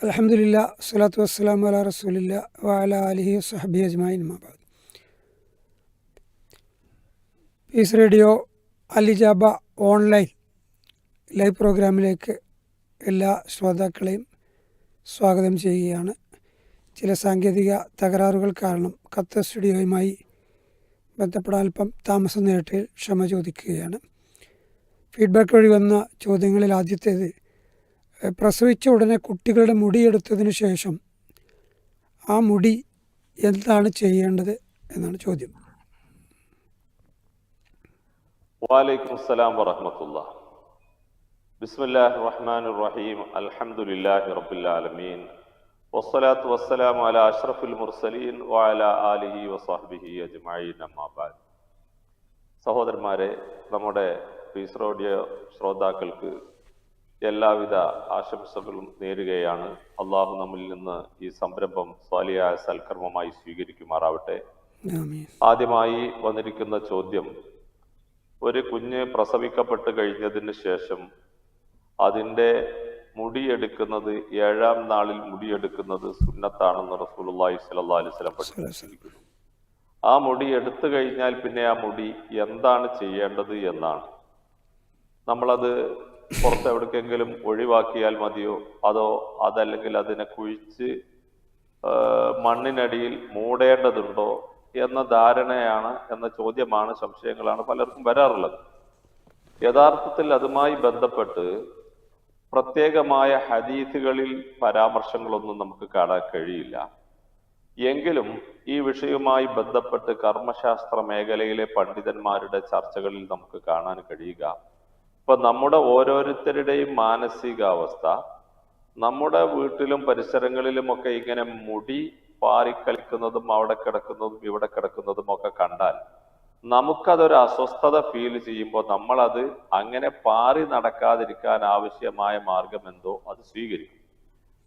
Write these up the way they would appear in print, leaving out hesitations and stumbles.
അൽഹംദുലില്ലാ സ്വലാത്തു വസ്സലാമു അലാ റസൂലില്ലാ വഅലാ ആലിഹി വസ്സഹ്ബിഹി അജ്മഈൻ അമ്മാ ബഅദ്. പീസ് റേഡിയോ അൽ-ഇജാബ ഓൺലൈൻ ലൈവ് പ്രോഗ്രാമിലേക്ക് എല്ലാ ശ്രോതാക്കളെയും സ്വാഗതം ചെയ്യുകയാണ്. ചില സാങ്കേതിക തകരാറുകൾ കാരണം ഖത്തർ സ്റ്റുഡിയോയുമായി ബന്ധപ്പെടാൻ അല്പം താമസം നേരിട്ടതിൽ ക്ഷമ ചോദിക്കുകയാണ്. ഫീഡ്ബാക്ക് വഴി വന്ന ചോദ്യങ്ങളിൽ ആദ്യത്തേത്, പ്രസവിച്ച ഉടനെ കുട്ടികളുടെ മുടിയെടുത്തതിന് ശേഷം ആ മുടി എന്താണ് ചെയ്യേണ്ടത് എന്നാണ് ചോദ്യം. വഅലൈക്കും അസ്സലാം വറഹ്മത്തുള്ളാഹി. ബിസ്മില്ലാഹിർ റഹ്മാനിർ റഹീം. അൽഹംദുലില്ലാഹി റബ്ബിൽ ആലമീൻ. വസ്സലാത്തു വസ്സലാമു അലാ അഷ്റഫിൽ മുർസലീൻ വഅലാ ആലിഹി വസഹ്ബിഹി അജ്മഈൻ അമ്മാ ബഅദ്. സഹോദരന്മാരെ, നമ്മുടെ പീസ് റേഡിയോ ശ്രോതാക്കൾക്ക് എല്ലാവിധ ആശംസകളും നേരുകയാണ്. അള്ളാഹു നമ്മിൽ നിന്ന് ഈ സംരംഭം സ്വാലിയായ സൽക്കർമ്മമായി സ്വീകരിക്കുമാറാവട്ടെ. ആദ്യമായി വന്നിരിക്കുന്ന ചോദ്യം, ഒരു കുഞ്ഞ് പ്രസവിക്കപ്പെട്ട് കഴിഞ്ഞതിന് ശേഷം അതിൻ്റെ മുടിയെടുക്കുന്നത് 7-ാം നാളിൽ മുടിയെടുക്കുന്നത് സുന്നത്താണെന്ന് റസൂലുള്ളാഹി സ്വല്ലല്ലാഹു അലൈഹി വസല്ലം പഠിപ്പിച്ചിരിക്കുന്നു. ആ മുടി എടുത്തു കഴിഞ്ഞാൽ പിന്നെ ആ മുടി എന്താണ് ചെയ്യേണ്ടത് എന്നാണ്. നമ്മളത് പുറത്ത് എവിടേക്കെങ്കിലും ഒഴിവാക്കിയാൽ മതിയോ, അതല്ലെങ്കിൽ അതിനെ കുഴിച്ച് മണ്ണിനടിയിൽ മൂടേണ്ടതുണ്ടോ എന്ന ധാരണയാണ്, എന്ന ചോദ്യമാണ്, സംശയങ്ങളാണ് പലർക്കും വരാറുള്ളത്. യഥാർത്ഥത്തിൽ അതുമായി ബന്ധപ്പെട്ട് പ്രത്യേകമായ ഹദീസുകളിൽ പരാമർശങ്ങളൊന്നും നമുക്ക് കാണാൻ കഴിയില്ല. എങ്കിലും ഈ വിഷയവുമായി ബന്ധപ്പെട്ട് കർമ്മശാസ്ത്ര മേഖലയിലെ പണ്ഡിതന്മാരുടെ ചർച്ചകളിൽ നമുക്ക് കാണാൻ കഴിയുക, ഇപ്പൊ നമ്മുടെ ഓരോരുത്തരുടെയും മാനസികാവസ്ഥ, നമ്മുടെ വീട്ടിലും പരിസരങ്ങളിലുമൊക്കെ ഇങ്ങനെ മുടി പാറിക്കളിക്കുന്നതും അവിടെ കിടക്കുന്നതും ഇവിടെ കിടക്കുന്നതും ഒക്കെ കണ്ടാൽ നമുക്കതൊരു അസ്വസ്ഥത ഫീൽ ചെയ്യുമ്പോൾ നമ്മളത് അങ്ങനെ പാറി നടക്കാതിരിക്കാൻ ആവശ്യമായ മാർഗം എന്തോ അത് സ്വീകരിക്കും.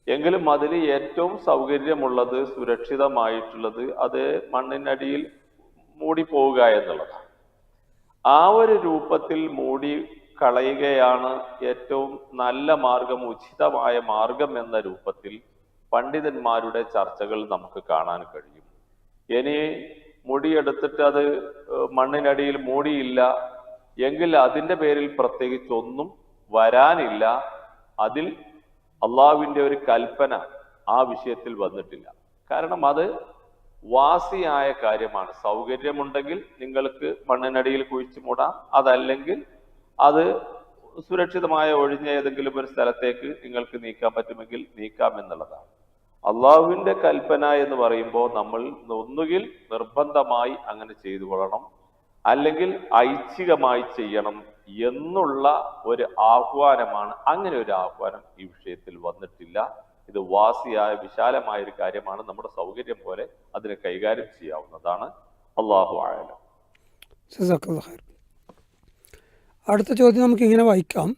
എങ്കിലും അതിൽ ഏറ്റവും സൗകര്യമുള്ളത്, സുരക്ഷിതമായിട്ടുള്ളത് അത് മണ്ണിനടിയിൽ മൂടിപ്പോവുക എന്നുള്ളതാണ്. ആ ഒരു രൂപത്തിൽ മൂടി കളയുകയാണ് ഏറ്റവും നല്ല മാർഗം, ഉചിതമായ മാർഗം എന്ന രൂപത്തിൽ പണ്ഡിതന്മാരുടെ ചർച്ചകൾ നമുക്ക് കാണാൻ കഴിയും. ഇനി മുടിയെടുത്തിട്ട് അത് മണ്ണിനടിയിൽ മൂടിയില്ല എങ്കിൽ അതിൻ്റെ പേരിൽ പ്രത്യേകിച്ച് ഒന്നും വരാനില്ല. അതിൽ അള്ളാഹുവിൻ്റെ ഒരു കൽപ്പന ആ വിഷയത്തിൽ വന്നിട്ടില്ല. കാരണം അത് വാസിയായ കാര്യമാണ്. സൗകര്യമുണ്ടെങ്കിൽ നിങ്ങൾക്ക് മണ്ണിനടിയിൽ കുഴിച്ചു മൂടാം, അതല്ലെങ്കിൽ അത് സുരക്ഷിതമായ ഒഴിഞ്ഞ ഏതെങ്കിലും ഒരു സ്ഥലത്തേക്ക് നിങ്ങൾക്ക് നീക്കാൻ പറ്റുമെങ്കിൽ നീക്കാം എന്നുള്ളതാണ്. അള്ളാഹുവിന്റെ കൽപ്പന എന്ന് പറയുമ്പോൾ നമ്മൾ ഒന്നുകിൽ നിർബന്ധമായി അങ്ങനെ ചെയ്തു കൊള്ളണം, അല്ലെങ്കിൽ ഐച്ഛികമായി ചെയ്യണം എന്നുള്ള ഒരു ആഹ്വാനമാണ്. അങ്ങനെ ഒരു ആഹ്വാനം ഈ വിഷയത്തിൽ വന്നിട്ടില്ല. ഇത് വാസിയായ വിശാലമായ ഒരു കാര്യമാണ്. നമ്മുടെ സൗകര്യം പോലെ അതിനെ കൈകാര്യം ചെയ്യാവുന്നതാണ്. അല്ലാഹു അഅലം. അടുത്ത ചോദ്യം നമുക്കിങ്ങനെ വായിക്കാം.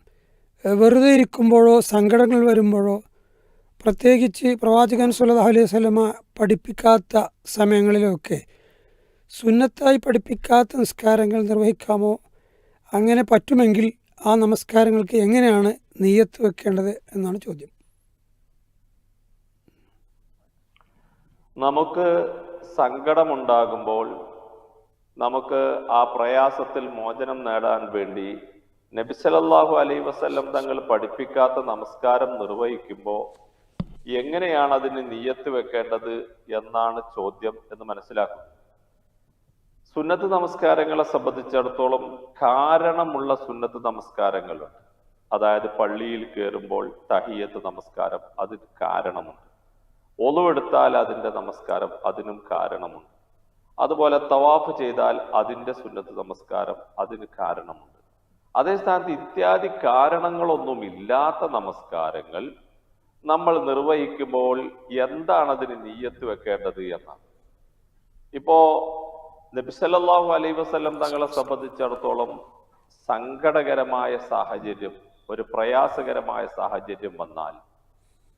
വെറുതെ ഇരിക്കുമ്പോഴോ സങ്കടങ്ങൾ വരുമ്പോഴോ, പ്രത്യേകിച്ച് പ്രവാചകൻ സ്വല്ലല്ലാഹു അലൈഹി വസല്ലമ പഠിപ്പിക്കാത്ത സമയങ്ങളിലൊക്കെ സുന്നത്തായി പഠിപ്പിക്കാത്ത നിസ്കാരങ്ങൾ നിർവഹിക്കാമോ? അങ്ങനെ പറ്റുമെങ്കിൽ ആ നമസ്കാരങ്ങൾക്ക് എങ്ങനെയാണ് നിയ്യത്ത് വെക്കേണ്ടത് എന്നാണ് ചോദ്യം. നമുക്ക് സങ്കടമുണ്ടാകുമ്പോൾ നമുക്ക് ആ പ്രയാസത്തിൽ മോചനം നേടാൻ വേണ്ടി നബി സല്ലല്ലാഹു അലൈഹി വസല്ലം തങ്ങൾ പഠിപ്പിക്കാത്ത നമസ്കാരം നിർവഹിക്കുമ്പോൾ എങ്ങനെയാണ് അതിന് നിയ്യത്ത് വെക്കേണ്ടത് എന്നാണ് ചോദ്യം എന്ന് മനസ്സിലാക്കും. സുന്നത്ത് നമസ്കാരങ്ങളെ സംബന്ധിച്ചിടത്തോളം കാരണമുള്ള സുന്നത്ത് നമസ്കാരങ്ങളുണ്ട്. അതായത് പള്ളിയിൽ കയറുമ്പോൾ തഹിയ്യത്ത് നമസ്കാരം, അതിന് കാരണമുണ്ട്. ഒളുവെടുത്താൽ അതിൻ്റെ നമസ്കാരം, അതിനും കാരണമുണ്ട്. അതുപോലെ തവാഫ് ചെയ്താൽ അതിൻ്റെ സുന്നത്ത് നമസ്കാരം, അതിന് കാരണമുണ്ട്. അതേ സ്ഥാനത്ത് ഇത്യാദി കാരണങ്ങളൊന്നും ഇല്ലാത്ത നമസ്കാരങ്ങൾ നമ്മൾ നിർവഹിക്കുമ്പോൾ എന്താണ് അതിന് നിയ്യത്ത് വെക്കേണ്ടത് എന്നാണ്. ഇപ്പോ നബി സല്ലല്ലാഹു അലൈഹി വസല്ലം തങ്ങളെ സംബന്ധിച്ചിടത്തോളം സങ്കടകരമായ സാഹചര്യം, ഒരു പ്രയാസകരമായ സാഹചര്യം വന്നാൽ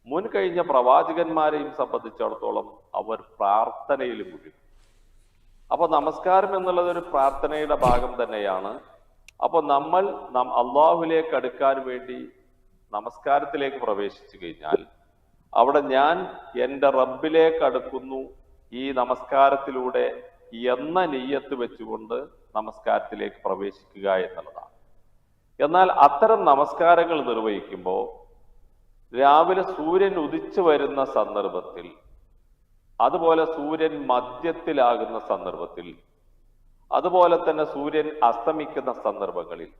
മുൻകഴിഞ്ഞ പ്രവാചകന്മാരെയും സംബന്ധിച്ചിടത്തോളം അവർ പ്രാർത്ഥനയിൽ മുഴുകും. അപ്പൊ നമസ്കാരം എന്നുള്ളത് ഒരു പ്രാർത്ഥനയുടെ ഭാഗം തന്നെയാണ്. അപ്പൊ നമ്മൾ അള്ളാഹുവിലേക്ക് അടുക്കാൻ വേണ്ടി നമസ്കാരത്തിലേക്ക് പ്രവേശിച്ചു കഴിഞ്ഞാൽ അവിടെ ഞാൻ എൻ്റെ റബ്ബിലേക്ക് അടുക്കുന്നു ഈ നമസ്കാരത്തിലൂടെ എന്ന നിയ്യത്ത് വെച്ചുകൊണ്ട് നമസ്കാരത്തിലേക്ക് പ്രവേശിക്കുക എന്നുള്ളതാണ്. എന്നാൽ അത്തരം നമസ്കാരങ്ങൾ നിർവഹിക്കുമ്പോൾ രാവിലെ സൂര്യൻ ഉദിച്ചു വരുന്ന സന്ദർഭത്തിൽ, അതുപോലെ സൂര്യൻ മധ്യത്തിലാകുന്ന സന്ദർഭത്തിൽ, അതുപോലെ തന്നെ സൂര്യൻ അസ്തമിക്കുന്ന സന്ദർഭങ്ങളിൽ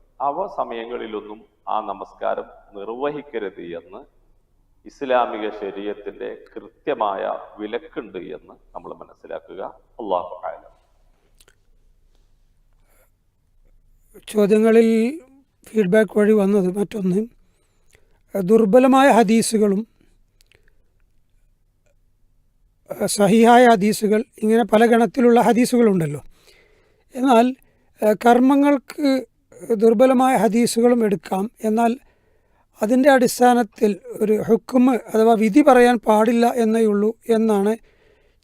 സമയങ്ങളിലൊന്നും ആ നമസ്കാരം നിർവഹിക്കരുത് എന്ന് ഇസ്ലാമിക ശരീഅത്തിന്റെ കൃത്യമായ വിലക്കുണ്ട് എന്ന് നമ്മൾ മനസ്സിലാക്കുക. അല്ലാഹു അഅലം. ചോദ്യങ്ങളിൽ ഫീഡ്ബാക്ക് വഴി വന്നത് മറ്റൊന്ന്, ദുർബലമായ ഹദീസുകളും സഹിഹായ ഹദീസുകൾ, ഇങ്ങനെ പല ഗണത്തിലുള്ള ഹദീസുകളുണ്ടല്ലോ. എന്നാൽ കർമ്മങ്ങൾക്ക് ദുർബലമായ ഹദീസുകളും എടുക്കാം. എന്നാൽ അതിൻ്റെ അടിസ്ഥാനത്തിൽ ഒരു ഹുക്മ് അഥവാ വിധി പറയാൻ പാടില്ല എന്നേ ഉള്ളൂ എന്നാണ്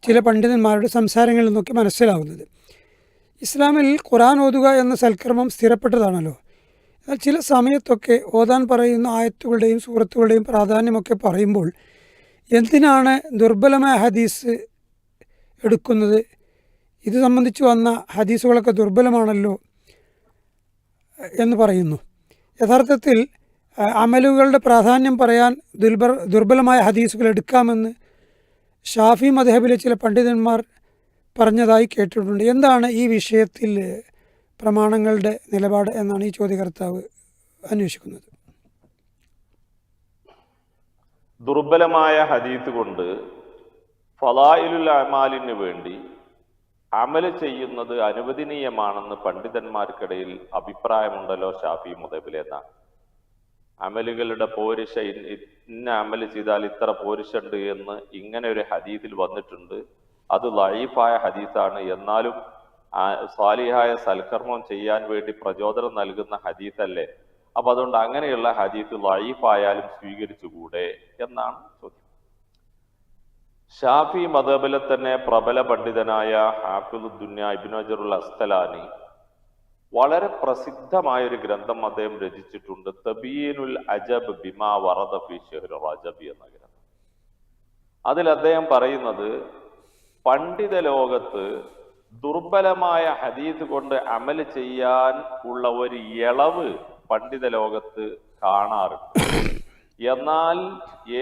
ചില പണ്ഡിതന്മാരുടെ സംസാരങ്ങളിൽ നിന്നൊക്കെ മനസ്സിലാവുന്നത്. ഇസ്ലാമിൽ ഖുർആൻ ഓതുക എന്ന സൽക്കർമ്മം സ്ഥിരപ്പെട്ടതാണല്ലോ. എന്നാൽ ചില സമയത്തൊക്കെ ഓതാൻ പറയുന്ന ആയത്തുകളുടെയും സൂറത്തുകളുടെയും പ്രാധാന്യമൊക്കെ പറയുമ്പോൾ എന്തിനാണ് ദുർബലമായ ഹദീസ് എടുക്കുന്നത്? ഇത് സംബന്ധിച്ച് വന്ന ഹദീസുകളൊക്കെ ദുർബലമാണല്ലോ എന്ന് പറയുന്നു. യഥാർത്ഥത്തിൽ അമലുകളുടെ പ്രാധാന്യം പറയാൻ ദുർബലമായ ഹദീസുകൾ എടുക്കാമെന്ന് ഷാഫി മദ്ഹബിലെ ചില പണ്ഡിതന്മാർ പറഞ്ഞതായി കേട്ടിട്ടുണ്ട്. എന്താണ് ഈ വിഷയത്തിൽ പ്രമാണങ്ങളുടെ നിലപാട് എന്നാണ് ഈ ചോദ്യകർത്താവ് അന്വേഷിക്കുന്നത്. ദുർബലമായ ഹദീസ് കൊണ്ട് ഫളായിലുൽ അമാലിന് വേണ്ടി അമല് ചെയ്യുന്നത് അനുവദനീയമാണെന്ന് പണ്ഡിതന്മാർക്കിടയിൽ അഭിപ്രായമുണ്ടല്ലോ ഷാഫി മദ്ഹബിലെന്നാണ്. അമലുകളുടെ പോരിശ, ഇന്ന അമല് ചെയ്താൽ ഇത്ര പോരിശുണ്ട് എന്ന് ഇങ്ങനെ ഒരു ഹദീസിൽ വന്നിട്ടുണ്ട്. അത് ലഈഫായ ഹദീസാണ്. എന്നാലും സാലിഹായ സൽക്കർമ്മം ചെയ്യാൻ വേണ്ടി പ്രചോദനം നൽകുന്ന ഹദീസല്ലേ. അപ്പൊ അതുകൊണ്ട് അങ്ങനെയുള്ള ഹദീസ് ലഈഫായാലും സ്വീകരിച്ചുകൂടെ എന്നാണ് ചോദ്യം. ഷാഫി മദ്ഹബിലെ തന്നെ പ്രബല പണ്ഡിതനായ ഹാഫിദുദ്ദുന്യ ഇബ്നു ഹജറുൽ അസ്ഖലാനി വളരെ പ്രസിദ്ധമായൊരു ഗ്രന്ഥം അദ്ദേഹം രചിച്ചിട്ടുണ്ട്, തബീനുൽ അജബ് ബിമാ വറദ ഫീ ശഹ്രി റജബ് എന്ന ഗ്രന്ഥം. അതിൽ അദ്ദേഹം പറയുന്നത്, പണ്ഡിത ലോകത്ത് ദുർബലമായ ഹദീസ് കൊണ്ട് അമല് ചെയ്യാൻ ഉള്ള ഒരു ഇളവ് പണ്ഡിത ലോകത്ത് കാണാറുണ്ട്. എന്നാൽ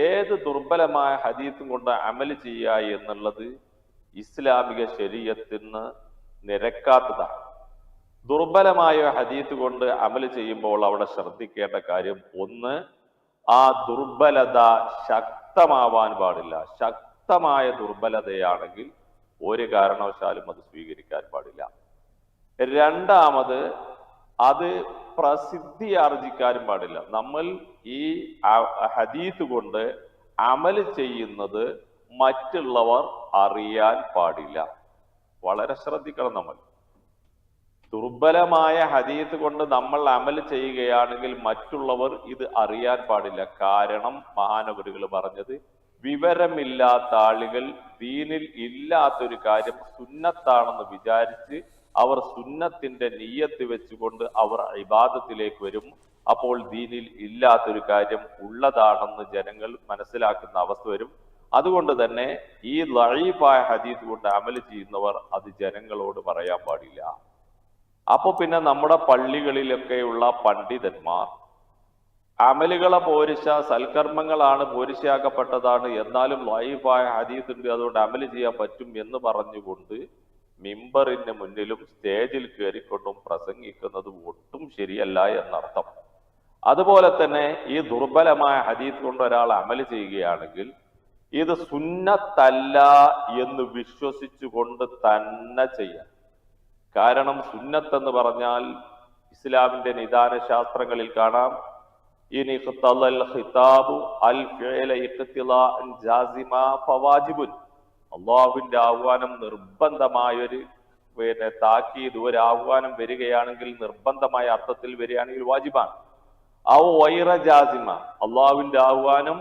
ഏത് ദുർബലമായ ഹദീസും കൊണ്ട് അമല് ചെയ്യുക എന്നുള്ളത് ഇസ്ലാമിക ശരീഅത്തിന് നിരക്കാത്തതാണ്. ദുർബലമായ ഹദീസ് കൊണ്ട് അമല് ചെയ്യുമ്പോൾ അവിടെ ശ്രദ്ധിക്കേണ്ട കാര്യം, ഒന്ന്, ആ ദുർബലത ശക്തമാവാൻ പാടില്ല. ശക്തമായ ദുർബലതയാണെങ്കിൽ ഒരു കാരണവശാലും അത് സ്വീകരിക്കാൻ പാടില്ല. രണ്ടാമത്, അത് പ്രസിദ്ധി ആർജിക്കാനും പാടില്ല. നമ്മൾ ഈ ഹദീസ് കൊണ്ട് അമല് ചെയ്യുന്നത് മറ്റുള്ളവർ അറിയാൻ പാടില്ല. വളരെ ശ്രദ്ധിക്കണം. നമ്മൾ ദുർബലമായ ഹദീസ് കൊണ്ട് നമ്മൾ അമല് ചെയ്യുകയാണെങ്കിൽ മറ്റുള്ളവർ ഇത് അറിയാൻ പാടില്ല. കാരണം മഹാനവരുകൾ പറഞ്ഞത്, വിവരമില്ലാത്ത ആളുകൾ ദീനിൽ ഇല്ലാത്തൊരു കാര്യം സുന്നത്താണെന്ന് വിചാരിച്ച് അവർ സുന്നത്തിന്റെ നിയ്യത്ത് വെച്ചുകൊണ്ട് അവർ ഇബാദത്തിലേക്ക് വരും. അപ്പോൾ ദീനിൽ ഇല്ലാത്തൊരു കാര്യം ഉള്ളതാണെന്ന് ജനങ്ങൾ മനസ്സിലാക്കുന്ന അവസ്ഥ വരും. അതുകൊണ്ട് തന്നെ ഈ ലഈഫായ ഹദീസ് കൊണ്ട് അമല് ചെയ്യുന്നവർ അത് ജനങ്ങളോട് പറയാൻ പാടില്ല. അപ്പൊ പിന്നെ നമ്മുടെ പള്ളികളിലൊക്കെയുള്ള പണ്ഡിതന്മാർ അമലുകളെ പോരിശ, സൽക്കർമ്മങ്ങളാണ് പോരിശയാക്കപ്പെട്ടതാണ്, എന്നാലും ലഈഫായ ഹദീസ് ഉണ്ട് അതുകൊണ്ട് അമല് ചെയ്യാൻ പറ്റും എന്ന് പറഞ്ഞുകൊണ്ട് മിമ്പറിന് മുന്നിലും സ്റ്റേജിൽ കയറിക്കൊണ്ടും പ്രസംഗിക്കുന്നത് ഒട്ടും ശരിയല്ല എന്നർത്ഥം. അതുപോലെ തന്നെ ഈ ദുർബലമായ ഹദീസ് കൊണ്ട് ഒരാൾ അമല് ചെയ്യുകയാണെങ്കിൽ ഇത് സുന്നത്തല്ല എന്ന് വിശ്വസിച്ചുകൊണ്ട് തന്നെ ചെയ്യാം. കാരണം സുന്നത്ത് എന്ന് പറഞ്ഞാൽ ഇസ്ലാമിന്റെ നിദാന ശാസ്ത്രങ്ങളിൽ കാണാം, ഇനി അള്ളാഹുവിന്റെ ആഹ്വാനം നിർബന്ധമായൊരു താക്കീത്, ഒരു ആഹ്വാനം വരികയാണെങ്കിൽ നിർബന്ധമായ അർത്ഥത്തിൽ വരികയാണെങ്കിൽ വാജിബാണ്. ഔ വൈറ ജാസിമ, അള്ളാഹുവിന്റെ ആഹ്വാനം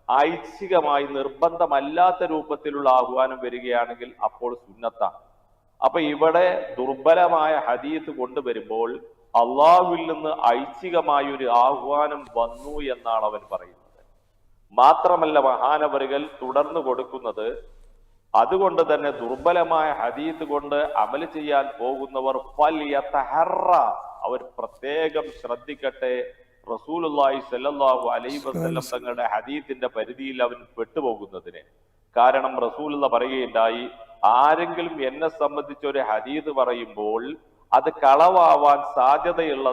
ഐച്ഛികമായി നിർബന്ധമല്ലാത്ത രൂപത്തിലുള്ള ആഹ്വാനം വരികയാണെങ്കിൽ അപ്പോൾ സുന്നത്താണ്. അപ്പൊ ഇവിടെ ദുർബലമായ ഹദീസ് കൊണ്ടുവരുമ്പോൾ അള്ളാഹുവിൽ നിന്ന് ഐച്ഛികമായ ഒരു ആഹ്വാനം വന്നു എന്നാണ് അവൻ പറയുന്നത്. മാത്രമല്ല മഹാനവറുകൾ തുടർന്നു കൊടുക്കുന്നത്, അതുകൊണ്ട് തന്നെ ദുർബലമായ ഹദീത്ത് കൊണ്ട് അമല് ചെയ്യാൻ പോകുന്നവർ അവർ പ്രത്യേകം ശ്രദ്ധിക്കട്ടെ, റസൂലുള്ളാഹി സ്വല്ലല്ലാഹു അലൈഹി വസല്ലം തങ്ങളുടെ ഹദീത്തിന്റെ പരിധിയിൽ അവൻ പെട്ടുപോകുന്നതിന്. കാരണം റസൂലുള്ള പറയുകയുണ്ടായി, ആരെങ്കിലും എന്നെ സംബന്ധിച്ച് ഒരു ഹദീത്ത് പറയുമ്പോൾ അത് കളവാവാൻ സാധ്യതയുള്ള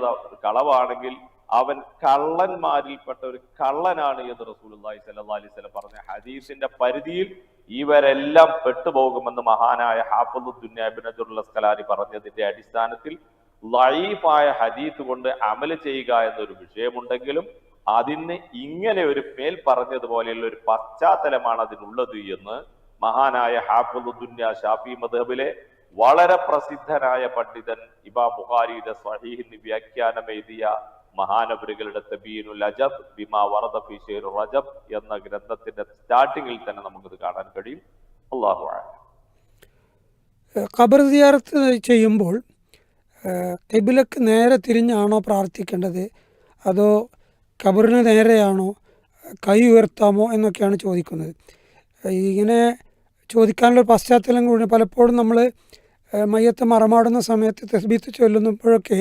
കളവാണെങ്കിൽ അവൻ കള്ളന്മാരിൽപ്പെട്ട ഒരു കള്ളനാണ് എന്ന് റസൂലുള്ളാഹി സ്വല്ലല്ലാഹു അലൈഹി വസല്ലം പറഞ്ഞ ഹദീസിന്റെ പരിധിയിൽ ഇവരെല്ലാം പെട്ടുപോകുമെന്ന് മഹാനായ ഹാഫിദുദ്ദീൻ ഇബ്നു ഹജറുൽ അസ്ഖലാനി പറഞ്ഞതിന്റെ അടിസ്ഥാനത്തിൽ ലഈഫായ ഹദീസ് കൊണ്ട് അമല് ചെയ്യുക എന്നൊരു വിഷയമുണ്ടെങ്കിലും അതിന് ഇങ്ങനെ ഒരു മേൽ പറഞ്ഞതുപോലെയുള്ള ഒരു പശ്ചാത്തലമാണ് അതിനുള്ളത് എന്ന് മഹാനായ ഹാഫിദുദ്ദീൻ ഷാഫി മദ്ഹബിലെ വളരെ പ്രസിദ്ധനായ പണ്ഡിതൻ ഇമാം ബുഖാരിയുടെ സ്വഹീഹിന് വ്യാഖ്യാനം എഴുതിയ മഹാനവറുകളുടെ തബീനുൽ അജബ് ബിമാ വറദ ഫീ ശൈർ റജബ് എന്ന ഗ്രന്ഥത്തിന്റെ സ്റ്റാർട്ടിങ്ങിൽ തന്നെ നമുക്കിത് കാണാൻ കഴിയും. അല്ലാഹു അഅലം. ഖബർ സിയാറത്ത് ചെയ്യുമ്പോൾ ഖിബ്ലക്ക് നേരെ തിരിഞ്ഞാണോ പ്രാർത്ഥിക്കേണ്ടത്, അതോ ഖബറിന് നേരെയാണോ, കൈ ഉയർത്താമോ എന്നൊക്കെയാണ് ചോദിക്കുന്നത്. ഇങ്ങനെ ചോദിക്കാനുള്ള പശ്ചാത്തലം കൂടി പലപ്പോഴും നമ്മൾ മയ്യത്ത് മറമാടുന്ന സമയത്ത് തസ്ബീത്ത് ചൊല്ലുമ്പോഴൊക്കെ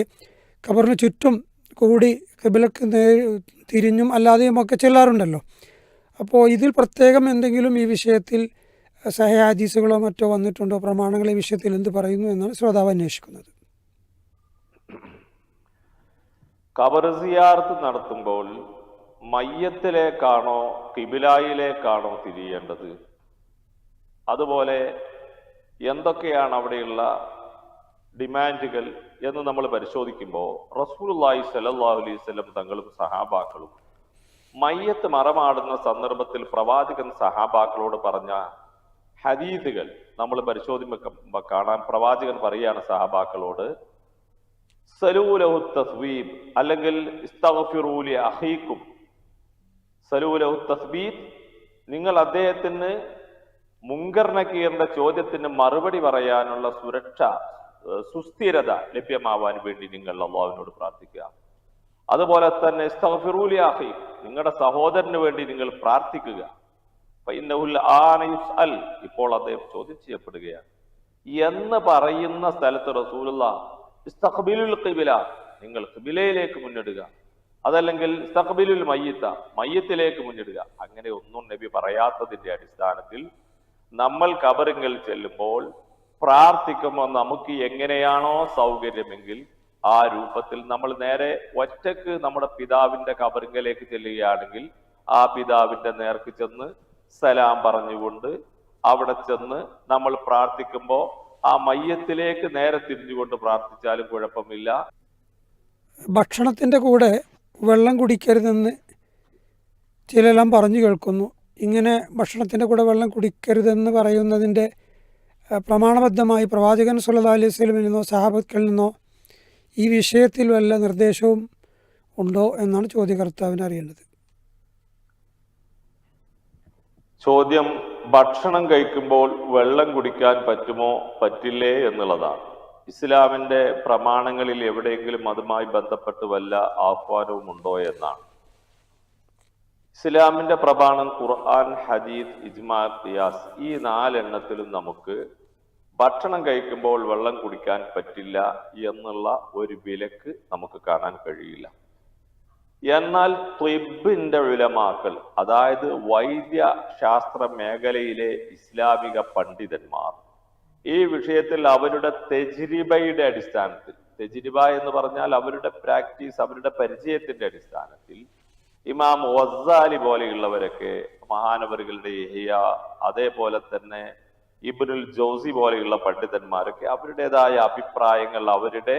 ഖബറിന് ചുറ്റും കൂടി ഖിബ്ലക്ക് തിരിഞ്ഞും അല്ലാതെയും ഒക്കെ ചെല്ലാറുണ്ടല്ലോ. അപ്പോൾ ഇതിൽ പ്രത്യേകം എന്തെങ്കിലും ഈ വിഷയത്തിൽ സഹീഹ് ഹദീസുകളോ മറ്റോ വന്നിട്ടുണ്ടോ, പ്രമാണങ്ങൾ ഈ വിഷയത്തിൽ എന്ത് പറയുന്നു എന്നാണ് ശ്രോതാവ് അന്വേഷിക്കുന്നത്. ഖബർ സിയാറത്ത് നടത്തുമ്പോൾ മയ്യത്തിലേക്കാണോ ഖിബിലായിലേക്കാണോ തിരിയേണ്ടത്, അതുപോലെ എന്തൊക്കെയാണ് അവിടെയുള്ള ഡിമാൻഡുകൾ എന്ന് നമ്മൾ പരിശോധിക്കുമ്പോൾ റസൂലുള്ളാഹി സ്വല്ലല്ലാഹു അലൈഹി വസല്ലം തങ്ങളും സഹാബാക്കളും മയ്യത്ത് മറമാടുന്ന സന്ദർഭത്തിൽ പ്രവാചകൻ സഹാബാക്കളോട് പറഞ്ഞ ഹദീസുകൾ നമ്മൾ പരിശോധിക്കുമ്പോൾ കാണാൻ പ്രവാചകൻ പറയാണ് സഹാബാക്കളോട്, സലൂ ലഹു തസ്ബീബ് അല്ലെങ്കിൽ ഇസ്തഗ്ഫിറൂ ലി അഖീകും, സലൂ ലഹു തസ്ബീബ്, നിങ്ങൾ അദ്ദേഹത്തിന് മുങ്കർ നക്കീറിന്റെ ചോദ്യത്തിന് മറുപടി പറയാനുള്ള സുരക്ഷ, സുസ്ഥിരത ലഭ്യമാവാൻ വേണ്ടി നിങ്ങൾ അല്ലാഹുവിനോട് പ്രാർത്ഥിക്കുക. അതുപോലെ തന്നെ ഇസ്തഗ്ഫിറൂ ലി അഖീക്, നിങ്ങളുടെ സഹോദരന് വേണ്ടി നിങ്ങൾ പ്രാർത്ഥിക്കുക. ഫഇന്നഹുൽ ആന യുസ്അൽ, ഇപ്പോൾ അദ്ദേഹം ചോദ്യം ചെയ്യപ്പെടുകയാണ് എന്ന് പറയുന്ന സ്ഥലത്ത് റസൂലുള്ളാഹ് ഇസ്തഖ്ബിലുൽ ഖിബ്ല, നിങ്ങൾ ഖിബ്ലയിലേക്ക് മുന്നിടുക, അതല്ലെങ്കിൽ ഇസ്തഖ്ബിലുൽ മയ്യിത്ത, മയ്യത്തിലേക്ക് മുന്നിടുക, അങ്ങനെ ഒന്നും നബി പറയാത്തതിന്റെ അടിസ്ഥാനത്തിൽ നമ്മൾ ഖബറിൽ ചെല്ലുമ്പോൾ പ്രാർത്ഥിക്കുമ്പോൾ നമുക്ക് എങ്ങനെയാണോ സൗകര്യമെങ്കിൽ ആ രൂപത്തിൽ നമ്മൾ നേരെ ഒറ്റക്ക് നമ്മുടെ പിതാവിന്റെ ഖബറിലേക്ക് ചെല്ലുകയാണെങ്കിൽ ആ പിതാവിന്റെ നേർക്ക് ചെന്ന് സലാം പറഞ്ഞുകൊണ്ട് അവിടെ ചെന്ന് നമ്മൾ പ്രാർത്ഥിക്കുമ്പോൾ ആ മയ്യത്തിലേക്ക് നേരെ തിരിഞ്ഞുകൊണ്ട് പ്രാർത്ഥിച്ചാലും കുഴപ്പമില്ല. ഭക്ഷണത്തിൻ്റെ കൂടെ വെള്ളം കുടിക്കരുതെന്ന് ചിലെല്ലാം പറഞ്ഞു കേൾക്കുന്നു. ഇങ്ങനെ ഭക്ഷണത്തിൻ്റെ കൂടെ വെള്ളം കുടിക്കരുതെന്ന് പറയുന്നതിൻ്റെ പ്രമാണബദ്ധമായി പ്രവാചകൻ സല്ലല്ലാഹു അലൈഹി വസല്ലമയിൽ നിന്നോ സഹാബത്തിൽ നിന്നോ ഈ വിഷയത്തിൽ വല്ല നിർദ്ദേശവും ഉണ്ടോ എന്നാണ് ചോദ്യകർത്താവിന് അറിയേണ്ടത്. ചോദ്യം ഭക്ഷണം കഴിക്കുമ്പോൾ വെള്ളം കുടിക്കാൻ പറ്റുമോ പറ്റില്ലേ എന്നുള്ളതാണ്. ഇസ്ലാമിന്റെ പ്രമാണങ്ങളിൽ എവിടെയെങ്കിലും അതുമായി ബന്ധപ്പെട്ട് വല്ല ആഹ്വാനവും ഉണ്ടോ എന്നാണ്. ഇസ്ലാമിന്റെ പ്രമാണം ഖുർആൻ, ഹദീസ്, ഇജ്മാ, ഖിയാസ്, ഈ 4 എണ്ണത്തിലും നമുക്ക് ഭക്ഷണം കഴിക്കുമ്പോൾ വെള്ളം കുടിക്കാൻ പറ്റില്ല എന്നുള്ള ഒരു വിലക്ക് നമുക്ക് കാണാൻ കഴിയില്ല. എന്നാൽ ത്വിബിന്റെ ഉലമാക്കൾ, അതായത് വൈദ്യശാസ്ത്ര മേഖലയിലെ ഇസ്ലാമിക പണ്ഡിതന്മാർ ഈ വിഷയത്തിൽ അവരുടെ തെജ്രിബയുടെ അടിസ്ഥാനത്തിൽ, തെജ്രിബ എന്ന് പറഞ്ഞാൽ അവരുടെ പ്രാക്ടീസ്, അവരുടെ പരിചയത്തിന്റെ അടിസ്ഥാനത്തിൽ ഇമാം വസ്സാലി പോലെയുള്ളവരൊക്കെ, മഹാനവറുകളുടെ ഇഹ്യ, അതേപോലെ തന്നെ ഇബ്നുൽ ജൗസി പോലെയുള്ള പണ്ഡിതന്മാരൊക്കെ അവരുടേതായ അഭിപ്രായങ്ങൾ, അവരുടെ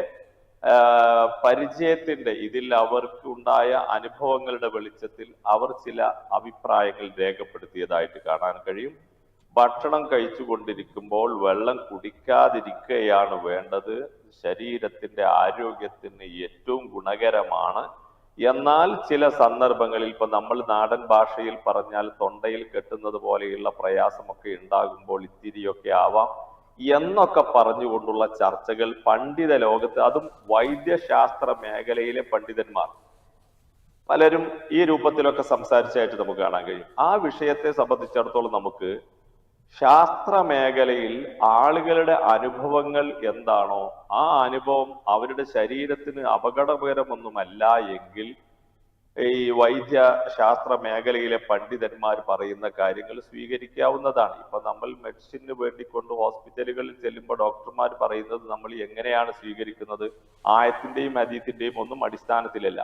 പരിചയത്തിന്റെ ഇതിൽ അവർക്ക് ഉണ്ടായ അനുഭവങ്ങളുടെ വെളിച്ചത്തിൽ അവർ ചില അഭിപ്രായങ്ങൾ രേഖപ്പെടുത്തിയതായിട്ട് കാണാൻ കഴിയും. ഭക്ഷണം കഴിച്ചുകൊണ്ടിരിക്കുമ്പോൾ വെള്ളം കുടിക്കാതിരിക്കുകയാണ് വേണ്ടത്, ശരീരത്തിന്റെ ആരോഗ്യത്തിന് ഏറ്റവും ഗുണകരമാണ്. എന്നാൽ ചില സന്ദർഭങ്ങളിൽ ഇപ്പൊ നമ്മൾ നാടൻ ഭാഷയിൽ പറഞ്ഞാൽ തൊണ്ടയിൽ കെട്ടുന്നത് പോലെയുള്ള പ്രയാസമൊക്കെ ഉണ്ടാകുമ്പോൾ ഇത്തിരിയൊക്കെ ആവാം എന്നൊക്കെ പറഞ്ഞുകൊണ്ടുള്ള ചർച്ചകൾ പണ്ഡിത ലോകത്ത്, അതും വൈദ്യശാസ്ത്ര മേഖലയിലെ പണ്ഡിതന്മാർ, പലരും ഈ രൂപത്തിലൊക്കെ സംസാരിച്ചായിട്ട് നമുക്ക് കാണാൻ കഴിയും. ആ വിഷയത്തെ സംബന്ധിച്ചിടത്തോളം നമുക്ക് ശാസ്ത്ര മേഖലയിൽ ആളുകളുടെ അനുഭവങ്ങൾ എന്താണോ ആ അനുഭവം അവരുടെ ശരീരത്തിന് അപകടകരമൊന്നുമല്ല എങ്കിൽ ഈ വൈദ്യ ശാസ്ത്ര മേഖലയിലെ പണ്ഡിതന്മാർ പറയുന്ന കാര്യങ്ങൾ സ്വീകരിക്കാവുന്നതാണ്. ഇപ്പൊ നമ്മൾ മെഡിസിന് വേണ്ടിക്കൊണ്ട് ഹോസ്പിറ്റലുകളിൽ ചെല്ലുമ്പോൾ ഡോക്ടർമാർ പറയുന്നത് നമ്മൾ എങ്ങനെയാണ് സ്വീകരിക്കുന്നത്? ആയത്തിന്റെയും ഹദീസിന്റെയും ഒന്നും അടിസ്ഥാനത്തിലല്ല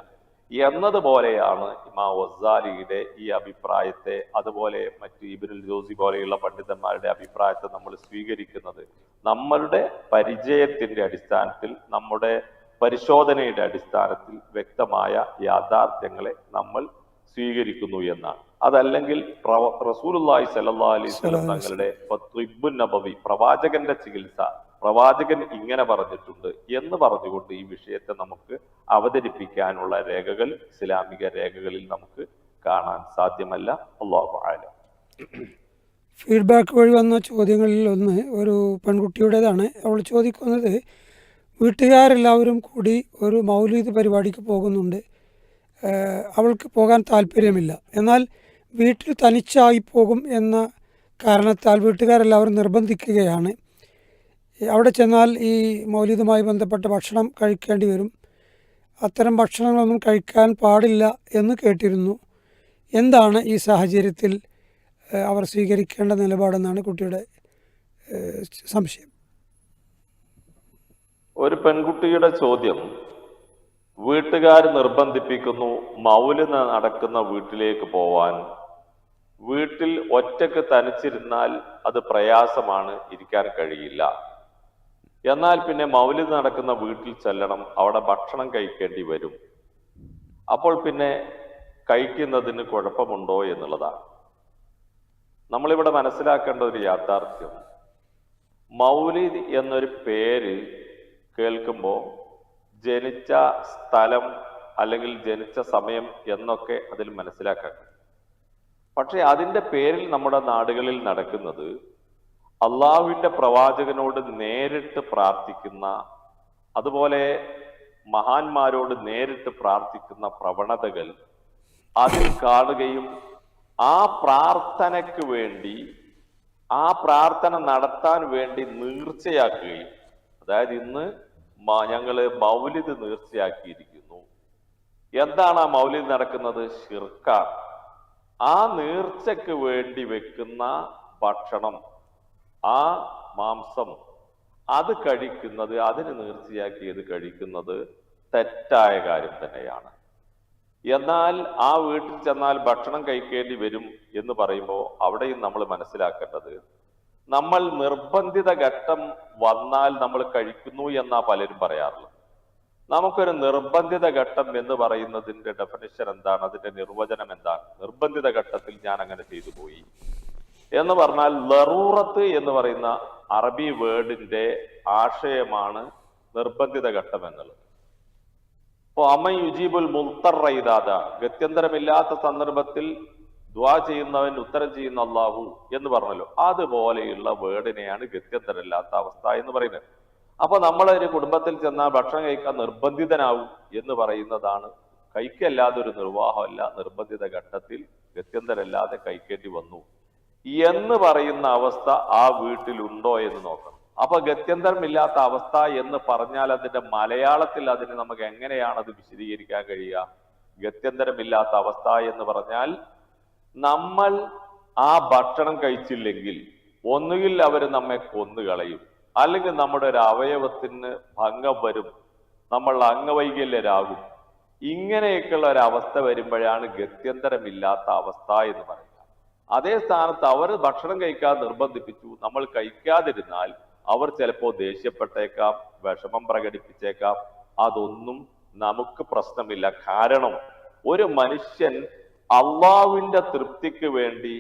എന്നതുപോലെയാണ് ഇമാം ഗസാലിയുടെ ഈ അഭിപ്രായത്തെ, അതുപോലെ മറ്റ് ഇബ്നുൽ ജൗസി പോലെയുള്ള പണ്ഡിതന്മാരുടെ അഭിപ്രായത്തെ നമ്മൾ സ്വീകരിക്കുന്നത് നമ്മളുടെ പരിചയത്തിന്റെ അടിസ്ഥാനത്തിൽ, നമ്മുടെ പരിശോധനയുടെ അടിസ്ഥാനത്തിൽ വ്യക്തമായ യാഥാർത്ഥ്യങ്ങളെ നമ്മൾ സ്വീകരിക്കുന്നു എന്നാണ്. അതല്ലെങ്കിൽ റസൂലുള്ളാഹി സ്വല്ലല്ലാഹു അലൈഹി വസല്ലം തങ്ങളുടെ തിബ്ബുൻ നബവി, പ്രവാചകന്റെ ചികിത്സ, പ്രവാചകൻ ഇങ്ങനെ പറഞ്ഞിട്ടുണ്ട് എന്ന് പറഞ്ഞുകൊണ്ട് ഈ വിഷയത്തെ നമുക്ക് അവതരിപ്പിക്കാനുള്ള രേഖകൾ ഇസ്ലാമിക രേഖകളിൽ നമുക്ക് കാണാൻ സാധ്യമല്ല. അല്ലാഹു അഅലം. ഫീഡ്ബാക്ക് വഴി വന്ന ചോദ്യങ്ങളിൽ ഒന്ന് ഒരു പെൺകുട്ടിയുടേതാണ്. അവൾ ചോദിക്കുന്നത്, വീട്ടുകാരെല്ലാവരും കൂടി ഒരു മൗലീദ് പരിപാടിക്ക് പോകുന്നുണ്ട്. അവൾക്ക് പോകാൻ താല്പര്യമില്ല. എന്നാൽ വീട്ടിൽ തനിച്ചായി പോകും എന്ന കാരണത്താൽ വീട്ടുകാരെല്ലാവരും നിർബന്ധിക്കുകയാണ്. അവിടെ ചെന്നാൽ ഈ മൗലീദുമായി ബന്ധപ്പെട്ട ഭക്ഷണം കഴിക്കേണ്ടി വരും. അത്തരം ഭക്ഷണങ്ങളൊന്നും കഴിക്കാൻ പാടില്ല എന്ന് കേട്ടിരുന്നു. എന്താണ് ഈ സാഹചര്യത്തിൽ അവർ സ്വീകരിക്കേണ്ട നിലപാടെന്നാണ് കുട്ടിയുടെ സംശയം. ഒരു പെൺകുട്ടിയുടെ ചോദ്യം, വീട്ടുകാർ നിർബന്ധിപ്പിക്കുന്നു മൗലിദ് നടക്കുന്ന വീട്ടിലേക്ക് പോവാൻ. വീട്ടിൽ ഒറ്റക്ക് തനിച്ചിരുന്നാൽ അത് പ്രയാസമാണ്, ഇരിക്കാൻ കഴിയില്ല. എന്നാൽ പിന്നെ മൗലിദ് നടക്കുന്ന വീട്ടിൽ ചെല്ലണം, അവിടെ ഭക്ഷണം കഴിക്കേണ്ടി വരും. അപ്പോൾ പിന്നെ കഴിക്കുന്നതിന് കുഴപ്പമുണ്ടോ എന്നുള്ളതാണ് നമ്മളിവിടെ മനസ്സിലാക്കേണ്ട ഒരു യാഥാർത്ഥ്യം. മൗലിദ് എന്നൊരു പേര് കേൾക്കുമ്പോൾ ജനിച്ച സ്ഥലം അല്ലെങ്കിൽ ജനിച്ച സമയം എന്നൊക്കെ അതിൽ മനസ്സിലാക്കാൻ. പക്ഷെ അതിൻ്റെ പേരിൽ നമ്മുടെ നാടുകളിൽ നടക്കുന്നത് അള്ളാഹുവിൻ്റെ പ്രവാചകനോട് നേരിട്ട് പ്രാർത്ഥിക്കുന്ന, അതുപോലെ മഹാന്മാരോട് നേരിട്ട് പ്രാർത്ഥിക്കുന്ന പ്രവണതകൾ അതിൽ കാണുകയും ആ പ്രാർത്ഥനയ്ക്ക് വേണ്ടി, ആ പ്രാർത്ഥന നടത്താൻ വേണ്ടി നീർച്ചയാക്കുകയും, അതായത് ഇന്ന് ഞങ്ങള് മൗലിദ് നേർച്ചയാക്കിയിരിക്കുന്നു. എന്താണ് ആ മൗലിദ് നടക്കുന്നത്? ശിർക്കാണ്. ആ നേർച്ചയ്ക്ക് വേണ്ടി വെക്കുന്ന ഭക്ഷണം, ആ മാംസം, അത് കഴിക്കുന്നത്, അതിന് നേർച്ചയാക്കിയത് കഴിക്കുന്നത് തെറ്റായ കാര്യം തന്നെയാണ്. എന്നാൽ ആ വീട്ടിൽ ചെന്നാൽ ഭക്ഷണം കഴിക്കേണ്ടി വരും എന്ന് പറയുമ്പോൾ അവിടെയും നമ്മൾ മനസ്സിലാക്കേണ്ടത്, നമ്മൾ നിർബന്ധിത ഘട്ടം വന്നാൽ നമ്മൾ കഴിക്കുന്നു എന്നാ പലരും പറയാറുള്ളത്. നമുക്കൊരു നിർബന്ധിത ഘട്ടം എന്ന് പറയുന്നതിന്റെ ഡെഫിനിഷൻ എന്താണ്? അതിന്റെ നിർവചനം എന്താണ്? നിർബന്ധിത ഘട്ടത്തിൽ ഞാൻ അങ്ങനെ ചെയ്തു പോയി എന്ന് പറഞ്ഞാൽ, ലറൂറത്ത് എന്ന് പറയുന്ന അറബി വേർഡിന്റെ ആശയമാണ് നിർബന്ധിത ഘട്ടം എന്നുള്ളത്. ഇപ്പൊ അമ്മ യുജീബുൽ മുൽത്തറൈദാദ, ഗത്യന്തരമില്ലാത്ത സന്ദർഭത്തിൽ ദുആ ചെയ്യുന്നവൻ ഉത്തരം ചെയ്യുന്ന അല്ലാഹു എന്ന് പറഞ്ഞല്ലോ, അതുപോലെയുള്ള വേർഡിനെയാണ് ഗത്യന്തരമില്ലാത്ത അവസ്ഥ എന്ന് പറയുന്നത്. അപ്പൊ നമ്മളൊരു കുടുംബത്തിൽ ചെന്നാൽ ഭക്ഷണം കഴിക്കാൻ നിർബന്ധിതനാവും എന്ന് പറയുന്നതാണ്. കഴിക്കല്ലാതെ ഒരു നിർവാഹമല്ല, നിർബന്ധിത ഘട്ടത്തിൽ ഗത്യന്തരമില്ലാതെ കഴിക്കേണ്ടി വന്നു എന്ന് പറയുന്ന അവസ്ഥ ആ വീട്ടിലുണ്ടോ എന്ന് നോക്കണം. അപ്പൊ ഗത്യന്തരമില്ലാത്ത അവസ്ഥ എന്ന് പറഞ്ഞാൽ അതിന്റെ മലയാളത്തിൽ അതിന് നമുക്ക് എങ്ങനെയാണ് അത് വിശദീകരിക്കാൻ കഴിയുക? ഗത്യന്തരമില്ലാത്ത അവസ്ഥ എന്ന് പറഞ്ഞാൽ, നമ്മൾ ആ ഭക്ഷണം കഴിച്ചില്ലെങ്കിൽ ഒന്നുകിൽ അവർ നമ്മെ കൊന്നുകളയും, അല്ലെങ്കിൽ നമ്മുടെ ഒരു അവയവത്തിന് ഭംഗം വരും, നമ്മൾ അംഗവൈകല്യരാകും. ഇങ്ങനെയൊക്കെയുള്ള ഒരു അവസ്ഥ വരുമ്പോഴാണ് ഗത്യന്തരമില്ലാത്ത അവസ്ഥ എന്ന് പറയുക. അതേ സ്ഥാനത്ത് അവർ ഭക്ഷണം കഴിക്കാൻ നിർബന്ധിപ്പിച്ചു, നമ്മൾ കഴിക്കാതിരുന്നാൽ അവർ ചിലപ്പോൾ ദേഷ്യപ്പെട്ടേക്കാം, വിഷമം പ്രകടിപ്പിച്ചേക്കാം. അതൊന്നും നമുക്ക് പ്രശ്നമില്ല. കാരണം ഒരു മനുഷ്യൻ അള്ളാഹുവിന്റെ തൃപ്തിക്ക് വേണ്ടി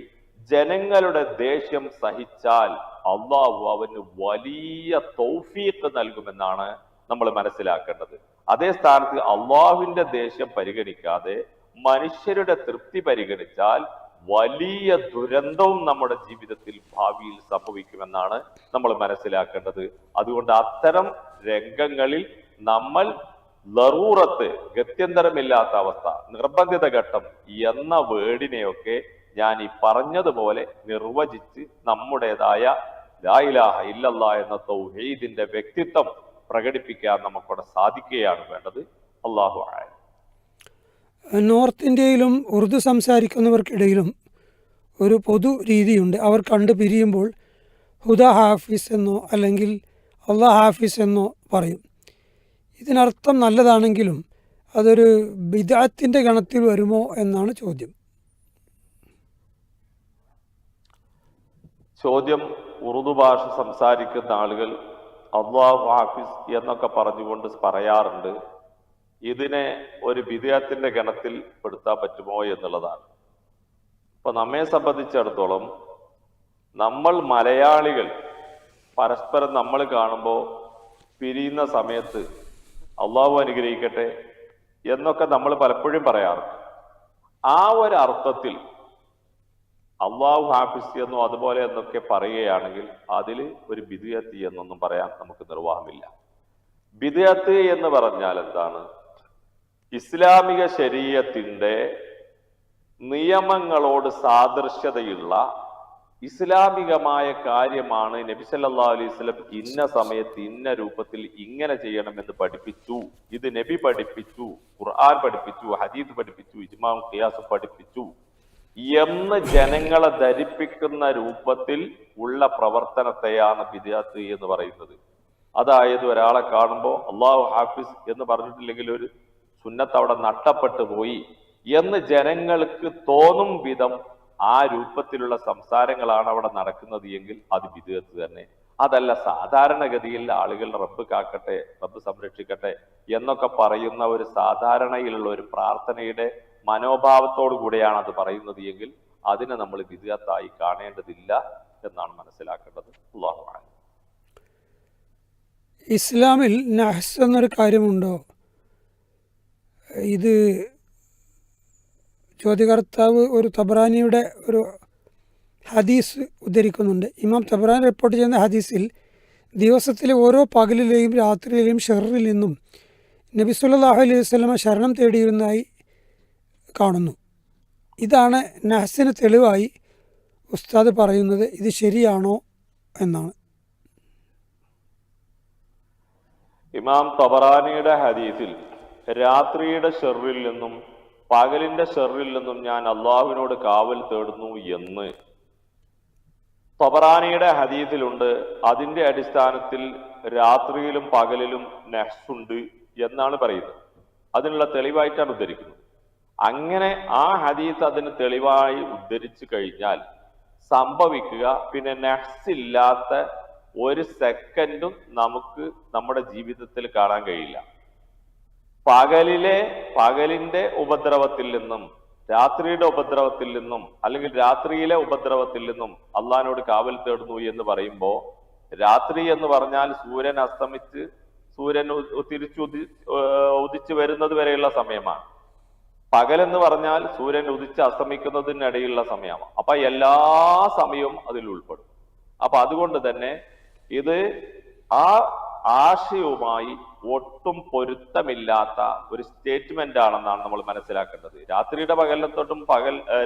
ജനങ്ങളുടെ ദേഷ്യം സഹിച്ചാൽ അള്ളാഹു അവന് വലിയ തൗഫീഖ് നൽകുമെന്നാണ് നമ്മൾ മനസ്സിലാക്കേണ്ടത്. അതേ സ്ഥാനത്ത് അള്ളാഹുവിന്റെ ദേഷ്യം പരിഗണിക്കാതെ മനുഷ്യരുടെ തൃപ്തി പരിഗണിച്ചാൽ വലിയ ദുരന്തവും നമ്മുടെ ജീവിതത്തിൽ ഭാവിയിൽ സംഭവിക്കുമെന്നാണ് നമ്മൾ മനസ്സിലാക്കേണ്ടത്. അതുകൊണ്ട് അത്തരം രംഗങ്ങളിൽ നമ്മൾ ലറൂറത്ത്, ഗത്യന്തരമില്ലാത്ത അവസ്ഥ, നിർബന്ധിത ഘട്ടം എന്ന വേർഡിനെയൊക്കെ ഞാൻ ഈ പറഞ്ഞതുപോലെ നിർവചിച്ച് നമ്മുടേതായ ലാ ഇലാഹ ഇല്ലല്ലാ എന്ന തൗഹീദിന്റെ വ്യക്തിത്വം പ്രകടിപ്പിക്കാൻ നമുക്കവിടെ സാധിക്കുകയാണ് വേണ്ടത്. അല്ലാഹു അഅലം. നോർത്ത് ഇന്ത്യയിലും ഉറുദു സംസാരിക്കുന്നവർക്കിടയിലും ഒരു പൊതു രീതിയുണ്ട്. അവർ കണ്ടു പിരിയുമ്പോൾ ഹുദ ഹാഫിസ് എന്നോ അല്ലെങ്കിൽ അള്ളാഹ് ഹാഫിസ് എന്നോ പറയും. ഇതിനർത്ഥം നല്ലതാണെങ്കിലും അതൊരു ബിദ്അത്തിന്റെ ഗണത്തിൽ വരുമോ എന്നാണ് ചോദ്യം. ഉറുദു ഭാഷ സംസാരിക്കുന്ന ആളുകൾ അള്ളാഹു ഹാഫിസ് എന്നൊക്കെ പറഞ്ഞുകൊണ്ട് പറയാറുണ്ട്. ഇതിനെ ഒരു ബിദ്അത്തിന്റെ ഗണത്തിൽ പെടുത്താൻ പറ്റുമോ എന്നുള്ളതാണ്. ഇപ്പൊ നമ്മെ സംബന്ധിച്ചിടത്തോളം നമ്മൾ മലയാളികൾ പരസ്പരം നമ്മൾ കാണുമ്പോൾ പിരിയുന്ന സമയത്ത് അള്ളാഹു അനുഗ്രഹിക്കട്ടെ എന്നൊക്കെ നമ്മൾ പലപ്പോഴും പറയാറുണ്ട്. ആ ഒരു അർത്ഥത്തിൽ അള്ളാഹു ഹാഫിസ് എന്നോ അതുപോലെ എന്നൊക്കെ പറയുകയാണെങ്കിൽ അതിൽ ഒരു ബിദ്അത്ത് എന്നൊന്നും പറയാൻ നമുക്ക് നിർവാഹമില്ല. ബിദ്അത്ത് എന്ന് പറഞ്ഞാൽ എന്താണ്? ഇസ്ലാമിക ശരീഅത്തിന്റെ നിയമങ്ങളോട് സാദൃശ്യതയുള്ള ഇസ്ലാമികമായ കാര്യമാണ് നബി സല്ലല്ലാഹു അലൈഹി വസല്ലം ഇന്ന സമയത്ത് ഇന്ന രൂപത്തിൽ ഇങ്ങനെ ചെയ്യണമെന്ന് പഠിപ്പിച്ചു, ഇത് നബി പഠിപ്പിച്ചു, ഖുർആൻ പഠിപ്പിച്ചു, ഹദീസ് പഠിപ്പിച്ചു, ഇജ്മാഉം ഖിയാസും പഠിപ്പിച്ചു എന്ന് ജനങ്ങളെ ധരിപ്പിക്കുന്ന രൂപത്തിൽ ഉള്ള പ്രവർത്തനത്തെയാണ് ബിദ്അത്ത് എന്ന് പറയുന്നത്. അതായത് ഒരാളെ കാണുമ്പോൾ അള്ളാഹു ഹാഫിസ് എന്ന് പറഞ്ഞിട്ടില്ലെങ്കിൽ ഒരു സുന്നത്ത് അവിടെ നഷ്ടപ്പെട്ടു പോയി എന്ന് ജനങ്ങൾക്ക് തോന്നും വിധം ആ രൂപത്തിലുള്ള സംസാരങ്ങളാണ് അവിടെ നടക്കുന്നത് എങ്കിൽ അത് ബിദ്അത്ത് തന്നെ. അതല്ല സാധാരണഗതിയിൽ ആളുകൾ റബ്ബ് കാക്കട്ടെ, റബ്ബ് സംരക്ഷിക്കട്ടെ എന്നൊക്കെ പറയുന്ന ഒരു സാധാരണയിലുള്ള ഒരു പ്രാർത്ഥനയുടെ മനോഭാവത്തോടു കൂടെയാണ് അത് പറയുന്നത് എങ്കിൽ അതിനെ നമ്മൾ ബിദ്അത്തായി കാണേണ്ടതില്ല എന്നാണ് മനസ്സിലാക്കേണ്ടത്. അല്ലാഹു അഅലം. ഇസ്ലാമിൽ നഹ്സ് എന്നൊരു കാര്യമുണ്ടോ? ഇത് ചോദ്യകർത്താവ് ഒരു തബ്രാനിയുടെ ഒരു ഹദീസ് ഉദ്ധരിക്കുന്നുണ്ട്. ഇമാം തബ്രാനി റിപ്പോർട്ട് ചെയ്യുന്ന ഹദീസിൽ ദിവസത്തിലെ ഓരോ പകലിലെയും രാത്രിയിലെയും ഷെറിൽ നിന്നും നബി സല്ലല്ലാഹു അലൈഹി വസല്ലമ ശരണം തേടിയിരുന്നതായി കാണുന്നു. ഇതാണ് നഹ്സിന് തെളിവായി ഉസ്താദ് പറയുന്നത്. ഇത് ശരിയാണോ എന്നാണ്. ഇമാം തബറാനിയുടെ ഹദീസിൽ രാത്രിയുടെ ഷെറിൽ നിന്നും പകലിന്റെ ഷെറിൽ നിന്നും ഞാൻ അള്ളാഹുവിനോട് കാവൽ തേടുന്നു എന്ന് തബറാനിയുടെ ഹദീസിലുണ്ട്. അതിന്റെ അടിസ്ഥാനത്തിൽ രാത്രിയിലും പകലിലും നഹ്സുണ്ട് എന്നാണ് പറയുന്നത്. അതിനുള്ള തെളിവായിട്ടാണ് ഉദ്ധരിക്കുന്നത്. അങ്ങനെ ആ ഹദീസ് അതിന് തെളിവായി ഉദ്ധരിച്ചു കഴിഞ്ഞാൽ സംഭവിക്കുക പിന്നെ നഹ്സ് ഇല്ലാത്ത ഒരു സെക്കൻഡും നമുക്ക് നമ്മുടെ ജീവിതത്തിൽ കാണാൻ കഴിയില്ല. പകലിന്റെ ഉപദ്രവത്തിൽ നിന്നും രാത്രിയുടെ ഉപദ്രവത്തിൽ നിന്നും അല്ലെങ്കിൽ രാത്രിയിലെ ഉപദ്രവത്തിൽ നിന്നും അള്ളാഹിനോട് കാവൽ തേടുന്നു എന്ന് പറയുമ്പോൾ രാത്രി എന്ന് പറഞ്ഞാൽ സൂര്യൻ അസ്തമിച്ച് സൂര്യൻ ഉദിച്ചു വരുന്നത് വരെയുള്ള സമയമാണ്. പകലെന്ന് പറഞ്ഞാൽ സൂര്യൻ ഉദിച്ച് അസ്തമിക്കുന്നതിനിടയിലുള്ള സമയമാണ്. അപ്പൊ എല്ലാ സമയവും അതിൽ ഉൾപ്പെടും. അപ്പൊ അതുകൊണ്ട് തന്നെ ഇത് ആ ആശയവുമായി ഒട്ടും പൊരുത്തമില്ലാത്ത ഒരു സ്റ്റേറ്റ്മെന്റ് ആണെന്നാണ് നമ്മൾ മനസ്സിലാക്കേണ്ടത്. രാത്രിയുടെ പകലത്തൊട്ടും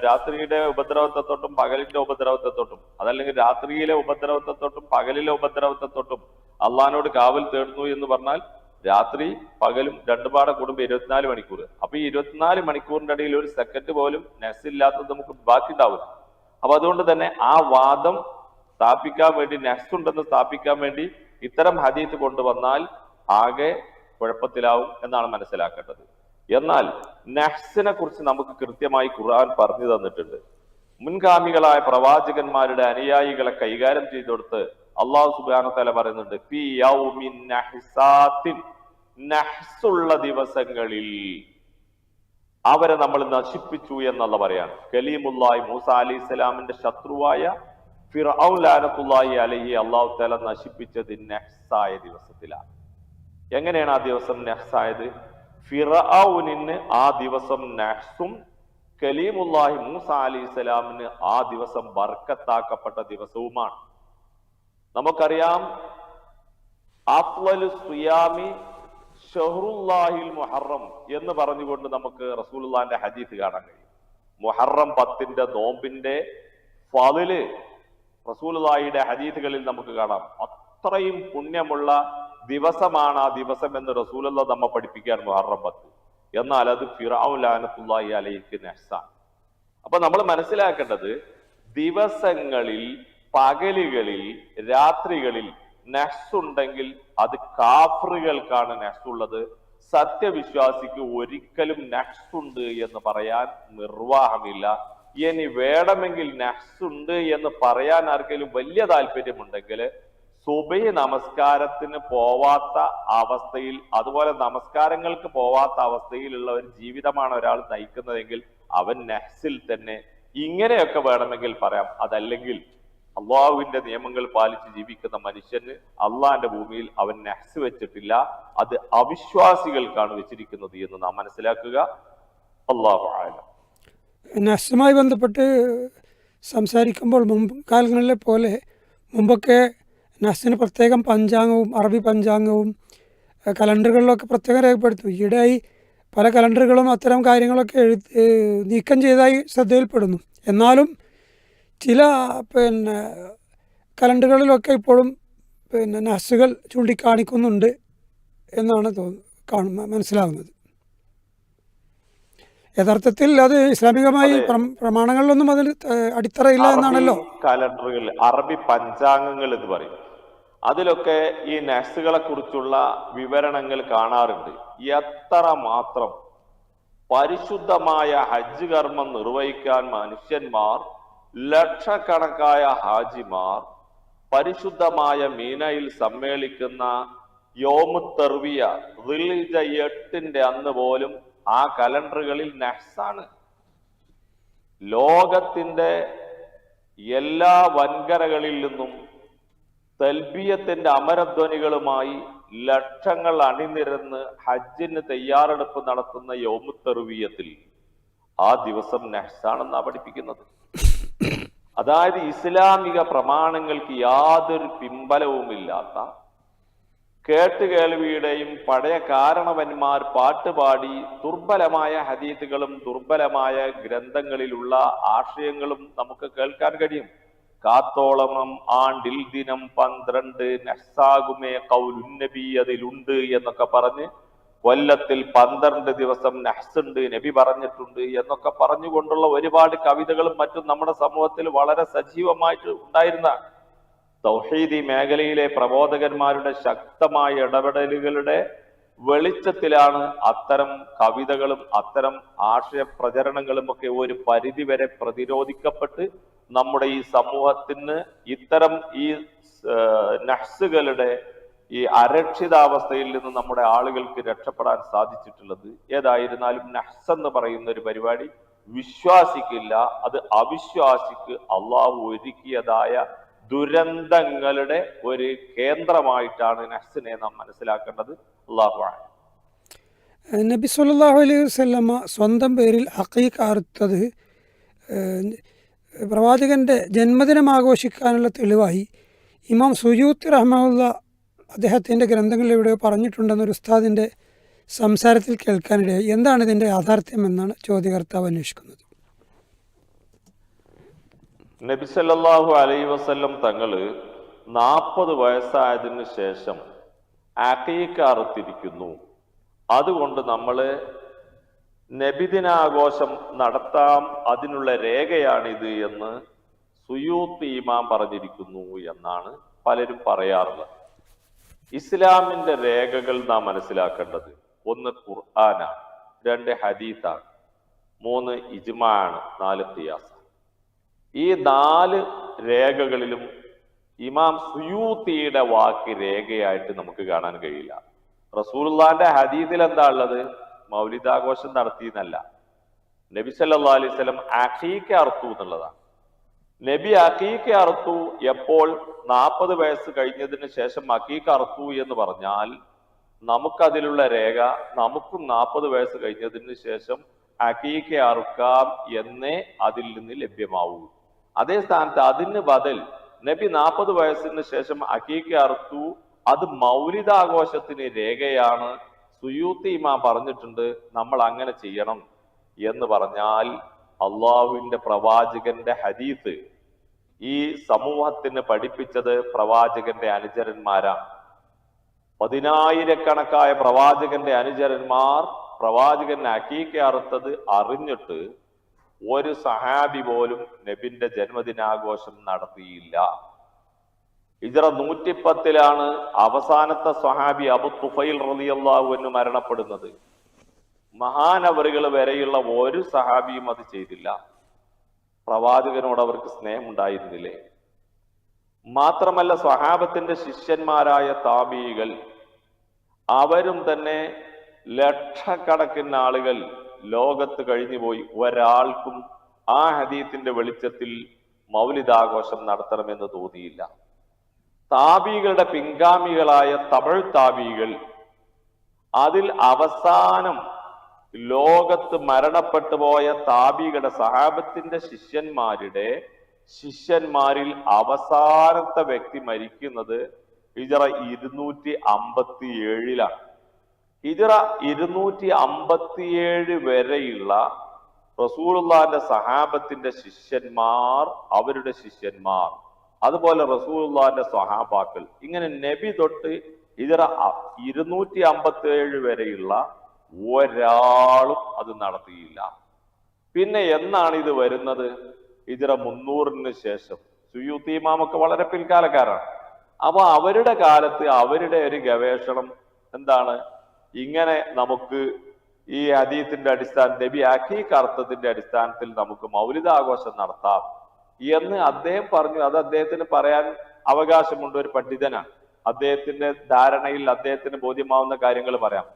രാത്രിയുടെ ഉപദ്രവത്തൊട്ടും പകലിന്റെ ഉപദ്രവത്തൊട്ടും അതല്ലെങ്കിൽ രാത്രിയിലെ ഉപദ്രവത്തൊട്ടും പകലിലെ ഉപദ്രവത്തൊട്ടും അള്ളാഹിനോട് കാവൽ തേടുന്നു എന്ന് പറഞ്ഞാൽ രാത്രി പകലും രണ്ടുപാടെ കൂടുമ്പോൾ 24 മണിക്കൂർ. അപ്പൊ ഈ 24 മണിക്കൂറിന്റെ ഇടയിൽ ഒരു സെക്കൻഡ് പോലും നഹ്സ് ഇല്ലാത്തത് നമുക്ക് ബാക്കി ഉണ്ടാവില്ല. അപ്പൊ അതുകൊണ്ട് തന്നെ ആ വാദം സ്ഥാപിക്കാൻ വേണ്ടി നഹ്സ് ഉണ്ടെന്ന് സ്ഥാപിക്കാൻ വേണ്ടി ഇത്തരം ഹദീസ് കൊണ്ടുവന്നാൽ ആകെ കുഴപ്പത്തിലാവും എന്നാണ് മനസ്സിലാക്കേണ്ടത്. എന്നാൽ നഹ്സിനെ കുറിച്ച് നമുക്ക് കൃത്യമായി ഖുർആൻ പറഞ്ഞു തന്നിട്ടുണ്ട്. മുൻഗാമികളായ പ്രവാചകന്മാരുടെ അനുയായികളെ കൈകാര്യം ചെയ്തെടുത്ത് അള്ളാഹു സുബ്ഹാനഹു വ തആല പറയുന്നുണ്ട്, ഫീ യൗമിൻ നഹ്സാത്തിൻ, നഹ്സുള്ള ദിവസങ്ങളിൽ അവരെ നമ്മൾ നശിപ്പിച്ചു എന്നുള്ള പറയാണ്. കലീമുല്ലാഹി മൂസ അലൈഹിസ്സലാമിന്റെ ശത്രുവായ ഫിർഔൻ ലഅനത്തുല്ലാഹി അലൈഹി അല്ലാഹു തആല നശിപ്പിച്ചത് നഹ്സായ ദിവസത്തിലാണ്. എങ്ങനെയാണ് ആ ദിവസം നഹ്സായത്? ഫിർഔനിന് ആ ദിവസം നഹ്സും കലീമുല്ലാഹി മൂസ അലൈഹിസ്സലാമിന് ആ ദിവസം ബർക്കത്താക്കപ്പെട്ട ദിവസവുമാണ്. നമുക്കറിയാം അഫ്ളലു സിയാമി ഷഹ്റുല്ലാഹിൽ മുഹറം എന്ന് പറഞ്ഞുകൊണ്ട് നമുക്ക് റസൂലുള്ളാന്റെ ഹദീസ് കാണാൻ കഴിയും. മുഹറം 10 നോമ്പിന്റെ ഫളില് റസൂലുള്ളാഹിയുടെ ഹദീസുകളിൽ നമുക്ക് കാണാം. അത്രയും പുണ്യമുള്ള ദിവസമാണ് ആ ദിവസം എന്ന് റസൂലുള്ളാഹി നമ്മെ പഠിപ്പിക്കാൻ മുഹറം 10. എന്നാൽ അത് ഫിർഔൻ ലഅനത്തുല്ലാഹി അലൈഹി നഹ്സാൻ. അപ്പൊ നമ്മൾ മനസ്സിലാക്കേണ്ടത് ദിവസങ്ങളിൽ, പകലുകളിൽ, രാത്രികളിൽ നഹ്സ് ഉണ്ടെങ്കിൽ അത് കാഫറുകൾക്കാണ് നഹ്സ് ഉള്ളത്. സത്യവിശ്വാസിക്ക് ഒരിക്കലും നഹ്സ് ഉണ്ട് എന്ന് പറയാൻ നിർവാഹമില്ല. ഇനി വേണമെങ്കിൽ നഹ്സ് ഉണ്ട് എന്ന് പറയാൻ ആർക്കെങ്കിലും വലിയ താല്പര്യമുണ്ടെങ്കിൽ സുബഹി നമസ്കാരത്തിന് പോവാത്ത അവസ്ഥയിൽ, അതുപോലെ നമസ്കാരങ്ങൾക്ക് പോവാത്ത അവസ്ഥയിലുള്ള ഒരു ജീവിതമാണ് ഒരാൾ നയിക്കുന്നതെങ്കിൽ അവൻ നഹ്സിൽ തന്നെ ഇങ്ങനെയൊക്കെ വേണമെങ്കിൽ പറയാം. അതല്ലെങ്കിൽ അള്ളാഹുവിന്റെ നിയമങ്ങൾ പാലിച്ച് ജീവിക്കുന്ന മനുഷ്യന് അള്ളാഹിന്റെ ഭൂമിയിൽ അവൻ നഹ്സ് വെച്ചിട്ടില്ല, അത് അവിശ്വാസികൾക്കാണ് വെച്ചിരിക്കുന്നത് എന്ന് നാം മനസ്സിലാക്കുക. അല്ലാഹു അഅലം. നഹ്സുമായി ബന്ധപ്പെട്ട് സംസാരിക്കുമ്പോൾ മുമ്പ് കാലങ്ങളിലെ പോലെ മുമ്പൊക്കെ നഹ്സിന് പ്രത്യേകം പഞ്ചാംഗവും അറബി പഞ്ചാംഗവും കലണ്ടറുകളിലൊക്കെ പ്രത്യേകം രേഖപ്പെടുത്തും. ഈയിടെയായി പല കലണ്ടറുകളും അത്തരം കാര്യങ്ങളൊക്കെ നീക്കം ചെയ്തതായി ശ്രദ്ധയിൽപ്പെടുന്നു. എന്നാലും ചില കലണ്ടറുകളിലൊക്കെ ഇപ്പോഴും നഹ്സുകൾ ചൂണ്ടിക്കാണിക്കുന്നുണ്ട് എന്നാണ് മനസ്സിലാകുന്നത്. യഥാർത്ഥത്തിൽ അത് ഇസ്ലാമികമായി പ്രമാണങ്ങളിലൊന്നും അതിന് അടിത്തറയില്ല എന്നാണല്ലോ. കലണ്ടറുകൾ, അറബി പഞ്ചാംഗങ്ങൾ എന്ന് പറയും. അതിലൊക്കെ ഈ നഹ്സുകളെ കുറിച്ചുള്ള വിവരണങ്ങൾ കാണാറുണ്ട്. എത്ര മാത്രം പരിശുദ്ധമായ ഹജ്ജ് കർമ്മം നിർവഹിക്കാൻ മനുഷ്യന്മാർ, ലക്ഷക്കണക്കായ ഹാജിമാർ പരിശുദ്ധമായ മീനയിൽ സമ്മേളിക്കുന്ന യോമു തർവിയ ദുൽഹിജ്ജ 8 അന്ന് പോലും ആ കലണ്ടറുകളിൽ നഹ്സാണ്. ലോകത്തിന്റെ എല്ലാ വൻകരകളിൽ നിന്നും തൽബിയത്തിന്റെ അമരധ്വനികളുമായി ലക്ഷങ്ങൾ അണിനിരന്ന് ഹജ്ജിന് തയ്യാറെടുപ്പ് നടത്തുന്ന യൗമു തർവിയത്തിൽ ആ ദിവസം നഹ്സാണെന്നാണ് പഠിപ്പിക്കുന്നത്. അതായത് ഇസ്ലാമിക പ്രമാണങ്ങൾക്ക് യാതൊരു പിമ്പലവുമില്ലാത്ത, കേട്ടുകേൾവിയുടെയും പഴയ കാരണവന്മാർ പാട്ടുപാടി ദുർബലമായ ഹദീസുകളും ദുർബലമായ ഗ്രന്ഥങ്ങളിലുള്ള ആശയങ്ങളും നമുക്ക് കേൾക്കാൻ കഴിയും. കാത്തോളമം ആണ്ടിൽ ദിനം 12 നഹ്സാകുമേ ഖൗലുന്നബി അതിലുണ്ട് എന്നൊക്കെ പറഞ്ഞ്, കൊല്ലത്തിൽ 12 ദിവസം നഹ്സ് ഉണ്ട്, നബി പറഞ്ഞിട്ടുണ്ട് എന്നൊക്കെ പറഞ്ഞുകൊണ്ടുള്ള ഒരുപാട് കവിതകളും മറ്റും നമ്മുടെ സമൂഹത്തിൽ വളരെ സജീവമായിട്ട് ഉണ്ടായിരുന്ന തൗഹീദി മേഖലയിലെ പ്രബോധകന്മാരുടെ ശക്തമായ ഇടപെടലുകളുടെ വെളിച്ചത്തിലാണ് അത്തരം കവിതകളും അത്തരം ആശയ പ്രചരണങ്ങളും ഒക്കെ ഒരു പരിധിവരെ പ്രതിരോധിക്കപ്പെട്ട് നമ്മുടെ ഈ സമൂഹത്തിന് ഇത്തരം ഈ നഹ്സുകളുടെ ഈ അരക്ഷിതാവസ്ഥയിൽ നിന്ന് നമ്മുടെ ആളുകൾക്ക് രക്ഷപ്പെടാൻ സാധിച്ചിട്ടുള്ളത്. ഏതായിരുന്നാലും നഹ്സ് എന്ന് പറയുന്ന ഒരു പരിപാടി വിശ്വാസിക്കില്ല, അത് അവിശ്വാസിക്ക് അള്ളാഹു ഒരുക്കിയതായ ദുരന്തങ്ങളുടെ ഒരു കേന്ദ്രമായിട്ടാണ് നഹ്സിനെ നാം മനസ്സിലാക്കേണ്ടത്. അല്ലാഹു അഅലം. നബി സല്ലല്ലാഹു അലൈഹി വസല്ലമ സ്വന്തം പേരിൽ അഖീഖ അറുത്തത് പ്രവാചകൻ്റെ ജന്മദിനം ആഘോഷിക്കാനുള്ള തെളിവായി ഇമാം സുയൂത്തി റഹ്മഹുല്ല അദ്ദേഹത്തിൻ്റെ ഗ്രന്ഥങ്ങളിൽ എവിടെയോ പറഞ്ഞിട്ടുണ്ടെന്നൊരു ഉസ്താദിൻ്റെ സംസാരത്തിൽ കേൾക്കാനിടയായി. എന്താണ് ഇതിൻ്റെ യാഥാർത്ഥ്യം എന്നാണ് ചോദ്യകർത്താവ് അന്വേഷിക്കുന്നത്. നബി സല്ലല്ലാഹു അലൈഹി വസല്ലം തങ്ങള് 40 വയസ്സായതിനു ശേഷം അഖീഖ അറുത്തിരിക്കുന്നു. അതുകൊണ്ട് നമ്മള് നബിദിനാഘോഷം നടത്താം, അതിനുള്ള രേഖയാണിത് എന്ന് സുയൂത്തി ഇമാം പറഞ്ഞിരിക്കുന്നു എന്നാണ് പലരും പറയാറുള്ളത്. ഇസ്ലാമിന്റെ രേഖകൾ നാം മനസ്സിലാക്കേണ്ടത് 1 ഖുർആനാണ്, 2 ഹദീസാണ്, 3 ഇജ്മാ ആണ്, 4 ഖിയാസ്. ഈ 4 രേഖകളിലും ഇമാം സുയൂത്തിയുടെ വാക്ക് രേഖയായിട്ട് നമുക്ക് കാണാൻ കഴിയില്ല. റസൂലുള്ളാഹിന്റെ ഹദീസിൽ എന്താ ഉള്ളത്? മൗലിദാഘോഷം നടത്തിയെന്നല്ല, നബി സല്ലല്ലാഹു അലൈഹി വസല്ലം അഖീഖ അറുത്തു എന്നുള്ളതാണ്. നബി അഖീഖ അറുത്തു എപ്പോൾ? 40 വയസ്സ് കഴിഞ്ഞതിന് ശേഷം അഖീഖ അറുത്തു എന്ന് പറഞ്ഞാൽ നമുക്കതിലുള്ള രേഖ നമുക്കും 40 വയസ്സ് കഴിഞ്ഞതിന് ശേഷം അഖീഖ അറുക്കാം എന്നേ അതിൽ നിന്ന് ലഭ്യമാവൂ. അതേ സ്ഥാനത്ത് അതിന് ബദൽ നബി 40 വയസ്സിന് ശേഷം അഖീഖ അറുത്തു, അത് മൗലിദാഘോഷത്തിന് രേഖയാണ്, സുയൂത്തി ഇമാം പറഞ്ഞിട്ടുണ്ട് നമ്മൾ അങ്ങനെ ചെയ്യണം എന്ന് പറഞ്ഞാൽ അള്ളാഹുവിന്റെ പ്രവാചകന്റെ ഹദീസ് ഈ സമൂഹത്തിന് പഠിപ്പിച്ചത് പ്രവാചകന്റെ അനുചരന്മാരാണ്. 10,000-കണക്കായ പ്രവാചകന്റെ അനുചരന്മാർ പ്രവാചകൻ അക്കീക്ക അറുത്തത് അറിഞ്ഞിട്ട് ഒരു സഹാബി പോലും നബിന്റെ ജന്മദിനാഘോഷം നടത്തിയില്ല. ഹിജ്റ 110 അവസാനത്തെ സ്വഹാബി അബു തുഫൈൽ റളിയല്ലാഹു അൻഹു മരണപ്പെടുന്നത്. മഹാനവറുകൾ വരെയുള്ള ഒരു സഹാബിയും അത് ചെയ്തില്ല. പ്രവാചകനോട് അവർക്ക് സ്നേഹമുണ്ടായിരുന്നില്ലേ? മാത്രമല്ല സ്വഹാബത്തിന്റെ ശിഷ്യന്മാരായ താബീകൾ അവരും തന്നെ ലക്ഷക്കണക്കിന് ആളുകൾ ലോകത്ത് കഴിഞ്ഞുപോയി. ഒരാൾക്കും ആ ഹദീത്തിന്റെ വെളിച്ചത്തിൽ മൗലിദാഘോഷം നടത്തണമെന്ന് തോന്നിയില്ല. താബീകളുടെ പിൻഗാമികളായ തമിഴ് താബീകൾ അതിൽ അവസാനം ലോകത്ത് മരണപ്പെട്ടു പോയ താബീകളുടെ സഹാബത്തിന്റെ ശിഷ്യന്മാരിൽ അവസാനത്തെ വ്യക്തി മരിക്കുന്നത് ഹിജ്റ 257 ഹിജ്റ 257 വരെയുള്ള റസൂലുള്ളാഹിന്റെ സഹാബത്തിന്റെ ശിഷ്യന്മാർ, അവരുടെ ശിഷ്യന്മാർ, അതുപോലെ റസൂലുള്ളാഹിന്റെ സ്വഹാബാക്കൾ, ഇങ്ങനെ നബി തൊട്ട് ഹിജ്റ 257 വരെയുള്ള ഒരാളും അത് നടത്തിയില്ല. പിന്നെ എന്നാണ് ഇത് വരുന്നത്? ഹിജ്റ 300 ശേഷം. സുയൂത്തി ഇമാമൊക്കെ വളരെ പിൽക്കാലക്കാരാണ്. അപ്പൊ അവരുടെ കാലത്ത് അവരുടെ ഒരു ഗവേഷണം എന്താണ്? ഇങ്ങനെ നമുക്ക് ഈ ഹദീസിന്റെ അടിസ്ഥാനം നബി അഖീഖ അർത്ഥത്തിന്റെ അടിസ്ഥാനത്തിൽ നമുക്ക് മൗലിദാഘോഷം നടത്താം എന്ന് അദ്ദേഹം പറഞ്ഞു. അത് അദ്ദേഹത്തിന് പറയാൻ അവകാശമുണ്ട്, ഒരു പണ്ഡിതനാണ്. അദ്ദേഹത്തിന്റെ ധാരണയിൽ അദ്ദേഹത്തിന് ബോധ്യമാവുന്ന കാര്യങ്ങൾ പറയാം.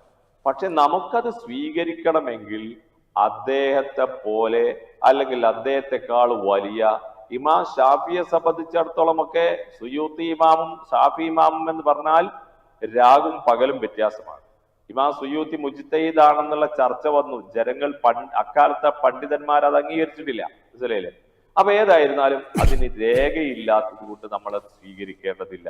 പക്ഷെ നമുക്കത് സ്വീകരിക്കണമെങ്കിൽ അദ്ദേഹത്തെ പോലെ അല്ലെങ്കിൽ അദ്ദേഹത്തെക്കാൾ വലിയ ഇമാം ഷാഫിയെ സംബന്ധിച്ചിടത്തോളം ഒക്കെ സുയൂത്തി ഇമാമും ഷാഫി ഇമാമും എന്ന് പറഞ്ഞാൽ രാവും പകലും വ്യത്യാസമാണ്. ഇമാം സുയൂത്തി മുജ്തഹിദാണെന്നുള്ള ചർച്ച വന്നു. ജനങ്ങൾ അക്കാലത്തെ പണ്ഡിതന്മാർ അത് അംഗീകരിച്ചിട്ടില്ല. മനസ്സിലായില്ലേ? അപ്പൊ ഏതായിരുന്നാലും അതിന് രേഖയില്ലാത്തത് കൊണ്ട് നമ്മൾ അത് സ്വീകരിക്കേണ്ടതില്ല.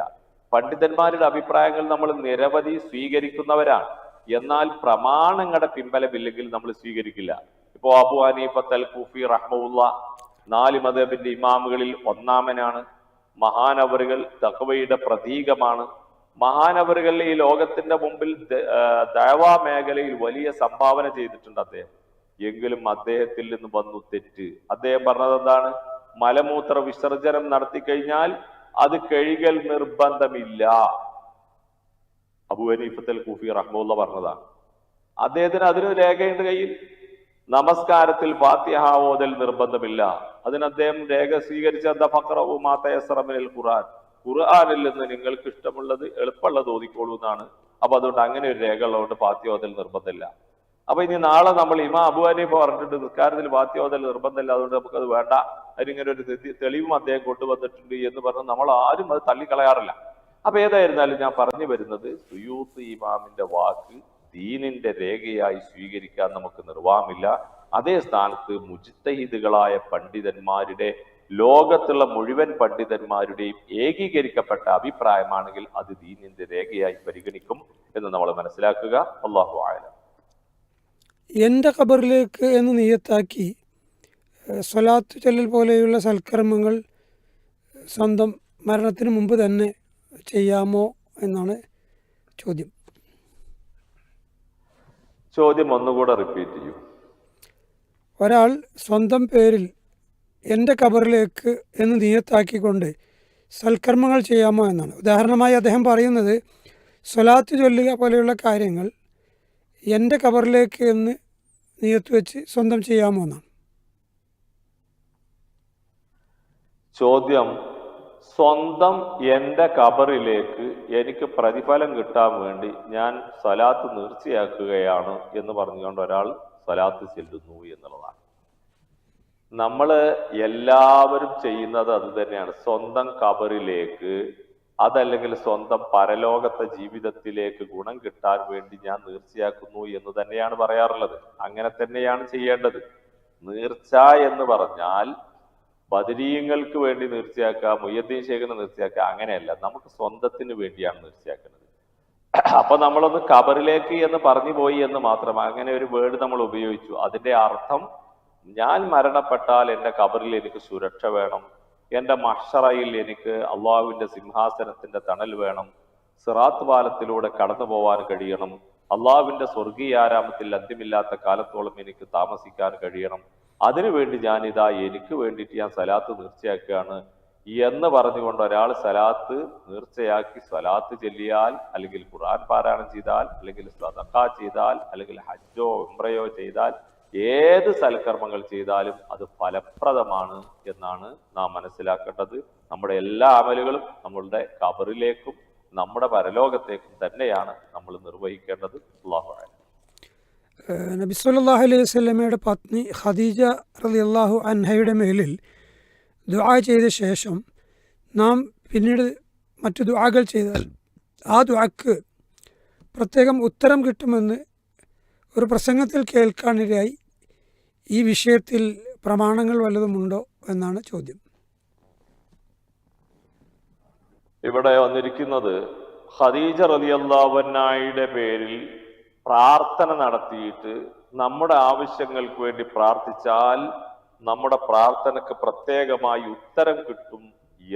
പണ്ഡിതന്മാരുടെ അഭിപ്രായങ്ങൾ നമ്മൾ നിരവധി സ്വീകരിക്കുന്നവരാണ്. എന്നാൽ പ്രമാണങ്ങളുടെ പിൻബലമില്ലെങ്കിൽ നമ്മൾ സ്വീകരിക്കില്ല. ഇപ്പോ അബു ഹനീഫത്ത് അൽ കൂഫി റഹ്മഹുല്ലാ 4 മദ്ഹബിന്റെ ഇമാമുകളിൽ ഒന്നാമനാണ്. മഹാനവറുകൾ തഖ്വയുടെ പ്രതീകമാണ്. മഹാനവറുകൾ ഈ ലോകത്തിന്റെ മുമ്പിൽ ദഅവാ മേഖലയിൽ വലിയ സംഭാവന ചെയ്തിട്ടുണ്ട് അദ്ദേഹം. എങ്കിലും അദ്ദേഹത്തിൽ നിന്ന് വന്നു തെറ്റ്. അദ്ദേഹം പറഞ്ഞത് എന്താണ്? മലമൂത്ര വിസർജനം നടത്തി കഴിഞ്ഞാൽ അത് കഴുകൽ നിർബന്ധമില്ല. അബൂ ഹനീഫത്ത് അൽ കൂഫി റഹ്മത്തുള്ള പറഞ്ഞതാണ്. അദ്ദേഹത്തിന് അതിന് രേഖയുണ്ട് കയ്യിൽ. നമസ്കാരത്തിൽ ഫാത്തിഹ ഓതൽ നിർബന്ധമില്ല. അതിന് അദ്ദേഹം രേഖ സ്വീകരിച്ച ഖുർആനിൽ നിന്ന് നിങ്ങൾക്ക് ഇഷ്ടമുള്ളത് എളുപ്പമുള്ളത് ഓതിക്കോളൂ എന്നാണ്. അപ്പൊ അതുകൊണ്ട് അങ്ങനെ ഒരു രേഖ ഉള്ളതുകൊണ്ട് ഫാത്തിഹ ഓതൽ നിർബന്ധമില്ല. അപ്പൊ ഇനി നാളെ നമ്മൾ ഇമാം അബൂ ഹനീഫ പറഞ്ഞിട്ടുണ്ട് നിസ്കാരത്തിൽ ഫാത്തിഹ ഓതൽ നിർബന്ധമില്ല, അതുകൊണ്ട് നമുക്കത് വേണ്ട, അതിനിങ്ങനെ ഒരു തെളിവും അദ്ദേഹം കൊണ്ടുവന്നിട്ടുണ്ട് എന്ന് പറഞ്ഞ് നമ്മൾ ആരും അത് തള്ളിക്കളയാറില്ല. അപ്പൊ ഏതായിരുന്നാലും ഞാൻ പറഞ്ഞു വരുന്നത്, സുയൂത്തി ഇമാമിന്റെ വാക്ക് ദീനിന്റെ രേഖയായി സ്വീകരിക്കാൻ നമുക്ക് നിർവാഹമില്ല. അതേ സ്ഥാനത്ത് മുജ്തഹിദുകളായ പണ്ഡിതന്മാരുടെ, ലോകത്തുള്ള മുഴുവൻ പണ്ഡിതന്മാരുടെയും ഏകീകരിക്കപ്പെട്ട അഭിപ്രായമാണെങ്കിൽ അത് ദീനിന്റെ രേഖയായി പരിഗണിക്കും എന്ന് നമ്മൾ മനസ്സിലാക്കുക. അല്ലാഹു അഅലം. എൻ്റെ ഖബറിലേക്ക് എന്ന് നിയത്താക്കി സ്വലാത്ത് ചൊല്ലൽ പോലെയുള്ള സൽക്കർമ്മങ്ങൾ സ്വന്തം മരണത്തിന് മുമ്പ് തന്നെ ചെയ്യാമോ എന്നാണ് ചോദ്യം. ചോദ്യം ഒന്നുകൂടെ റിപ്പീറ്റ് ചെയ്യൂ. ഒരാൾ സ്വന്തം പേരിൽ എൻ്റെ ഖബറിലേക്ക് എന്ന് നിയത്താക്കിക്കൊണ്ട് സൽക്കർമ്മങ്ങൾ ചെയ്യാമോ എന്നാണ്. ഉദാഹരണമായി അദ്ദേഹം പറയുന്നത് സ്വലാത്ത് ചൊല്ലുക പോലെയുള്ള കാര്യങ്ങൾ എൻ്റെ ഖബറിലേക്ക് എന്ന് നിയത്ത് വെച്ച് സ്വന്തം ചെയ്യാമോ എന്നാണ് ചോദ്യം. സ്വന്തം എൻ്റെ ഖബറിലേക്ക് എനിക്ക് പ്രതിഫലം കിട്ടാൻ വേണ്ടി ഞാൻ സ്വലാത്ത് നേർച്ചയാക്കുകയാണ് എന്ന് പറഞ്ഞുകൊണ്ട് ഒരാൾ സ്വലാത്ത് ചെല്ലുന്നു എന്നുള്ളതാണ്. നമ്മൾ എല്ലാവരും ചെയ്യുന്നത് അത് തന്നെയാണ്. സ്വന്തം ഖബറിലേക്ക്, അതല്ലെങ്കിൽ സ്വന്തം പരലോകത്തെ ജീവിതത്തിലേക്ക് ഗുണം കിട്ടാൻ വേണ്ടി ഞാൻ നേർച്ചയാക്കുന്നു എന്ന് തന്നെയാണ് പറയാറുള്ളത്. അങ്ങനെ തന്നെയാണ് ചെയ്യേണ്ടത്. നേർച്ച എന്ന് പറഞ്ഞാൽ ബദരീങ്ങൾക്ക് വേണ്ടി നേർച്ചയാക്കുക, മുയ്യദ്ദീൻ ശേഖിന് നേർച്ചയാക്കുക, അങ്ങനെയല്ല. നമുക്ക് സ്വന്തത്തിന് വേണ്ടിയാണ് നേർച്ചയാക്കുന്നത്. അപ്പൊ നമ്മളൊന്ന് ഖബറിലേക്ക് എന്ന് പറഞ്ഞു പോയി എന്ന് മാത്രം, അങ്ങനെ ഒരു വേർഡ് നമ്മൾ ഉപയോഗിച്ചു. അതിന്റെ അർത്ഥം, ഞാൻ മരണപ്പെട്ടാൽ എന്റെ ഖബറിൽ എനിക്ക് സുരക്ഷ വേണം, എന്റെ മഹ്ശറയിൽ എനിക്ക് അള്ളാഹുവിന്റെ സിംഹാസനത്തിന്റെ തണൽ വേണം, സിറാത്ത് പാലത്തിലൂടെ കടന്നു പോവാൻ കഴിയണം, അള്ളാഹുവിന്റെ സ്വർഗീയാരാമത്തിൽ അന്ത്യമില്ലാത്ത കാലത്തോളം എനിക്ക് താമസിക്കാൻ കഴിയണം, അതിനുവേണ്ടി ഞാനിതാ എനിക്ക് വേണ്ടിയിട്ട് ഞാൻ സലാത്ത് തീർച്ചയാക്കുകയാണ് എന്ന് പറഞ്ഞുകൊണ്ട് ഒരാൾ സലാത്ത് തീർച്ചയാക്കി സ്വലാത്ത് ചൊല്ലിയാൽ, അല്ലെങ്കിൽ ഖുർആൻ പാരായണം ചെയ്താൽ, അല്ലെങ്കിൽ സദഖ ചെയ്താൽ, അല്ലെങ്കിൽ ഹജ്ജോ ഉംറയോ ചെയ്താൽ, ഏത് സൽക്കർമ്മങ്ങൾ ചെയ്താലും അത് ഫലപ്രദമാണ് എന്നാണ് നാം മനസ്സിലാക്കേണ്ടത്. നമ്മുടെ എല്ലാ അമലുകളും നമ്മളുടെ ഖബറിലേക്കും നമ്മുടെ പരലോകത്തേക്കും തന്നെയാണ് നമ്മൾ നിർവഹിക്കേണ്ടത്. അല്ലാഹു അഅലം. നബി സല്ലല്ലാഹു അലൈഹി വസല്ലമയുടെ പത്നി ഖദീജ റളിയല്ലാഹു അൻഹയുടെ മേലിൽ ദുആ ചെയ്ത ശേഷം നാം പിന്നീട് മറ്റു ദുആകൾ ചെയ്താൽ ആ ദുആക്ക് പ്രത്യേകം ഉത്തരം കിട്ടുമെന്ന് ഒരു പ്രസംഗത്തിൽ കേൾക്കാനിടയായി. ഈ വിഷയത്തിൽ പ്രമാണങ്ങൾ വല്ലതുമുണ്ടോ എന്നാണ് ചോദ്യം. ഇവിടെ വന്നിരിക്കുന്നത്, ഖദീജ റളിയല്ലാഹു അൻഹയുടെ പേരിൽ പ്രാർത്ഥന നടത്തിയിട്ട് നമ്മുടെ ആവശ്യങ്ങൾക്ക് വേണ്ടി പ്രാർത്ഥിച്ചാൽ നമ്മുടെ പ്രാർത്ഥനക്ക് പ്രത്യേകമായി ഉത്തരം കിട്ടും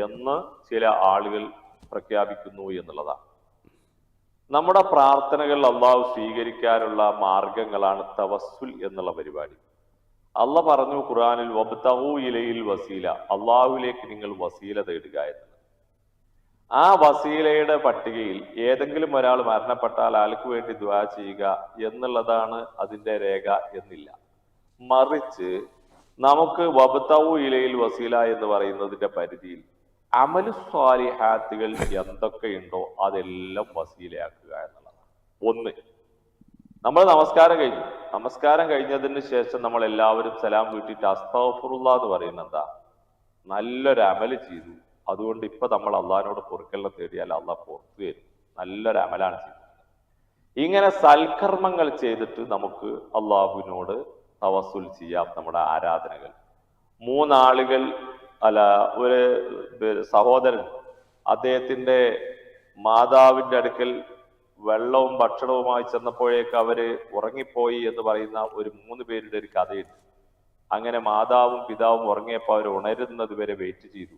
എന്ന് ചില ആളുകൾ പ്രഖ്യാപിക്കുന്നു എന്നുള്ളതാണ്. നമ്മുടെ പ്രാർത്ഥനകൾ അള്ളാഹു സ്വീകരിക്കാനുള്ള മാർഗങ്ങളാണ് തവസ്സുൽ എന്നുള്ള പരിപാടി. അള്ളാഹ് പറഞ്ഞു ഖുർആനിൽ, വബ്തഗൂ ഇലൈഹിൽ വസീല, അള്ളാഹുവിലേക്ക് നിങ്ങൾ വസീല തേടുക എന്നുള്ളത്. ആ വസീലയുടെ പട്ടികയിൽ ഏതെങ്കിലും ഒരാൾ മരണപ്പെട്ടാൽ ആൾക്ക് വേണ്ടി ദുആ ചെയ്യുക എന്നുള്ളതാണ് അതിന്റെ രേഖ എന്നില്ല. മറിച്ച് നമുക്ക് വബ്തഗൂ ഇലൈഹിൽ വസീല എന്ന് പറയുന്നതിന്റെ പരിധിയിൽ അമലു സ്വാലിഹാത്തുകൾ എന്തൊക്കെയുണ്ടോ അതെല്ലാം വസീലയാക്കുക എന്നുള്ളതാണ്. ഒന്ന്, നമ്മൾ നമസ്കാരം കഴിഞ്ഞു. നമസ്കാരം കഴിഞ്ഞതിന് ശേഷം നമ്മൾ എല്ലാവരും സലാം വീട്ടിട്ട് അസ്തഗ്ഫിറുല്ലാഹ് എന്ന് പറയുന്നത് എന്താ? നല്ലൊരു അമല് ചെയ്തു, അതുകൊണ്ട് ഇപ്പൊ നമ്മൾ അള്ളാഹിനോട് പൊറുക്കലിനെ തേടിയാൽ അള്ളാഹ് പുറത്തു തരും. നല്ലൊരു അമലാണ് ചെയ്തത്. ഇങ്ങനെ സൽക്കർമ്മങ്ങൾ ചെയ്തിട്ട് നമുക്ക് അള്ളാഹുവിനോട് തവസ്സുൽ ചെയ്യാം നമ്മുടെ ആരാധനകൾ. മൂന്നാളുകൾ, ഒരു സഹോദരൻ അദ്ദേഹത്തിന്റെ മാതാവിന്റെ അടുക്കൽ വെള്ളവും ഭക്ഷണവുമായി ചെന്നപ്പോഴേക്ക് അവര് ഉറങ്ങിപ്പോയി എന്ന് പറയുന്ന ഒരു 3 പേരുടെ ഒരു കഥയുണ്ട്. അങ്ങനെ മാതാവും പിതാവും ഉറങ്ങിയപ്പോൾ അവർ ഉണരുന്നത് വരെ വെയിറ്റ് ചെയ്തു.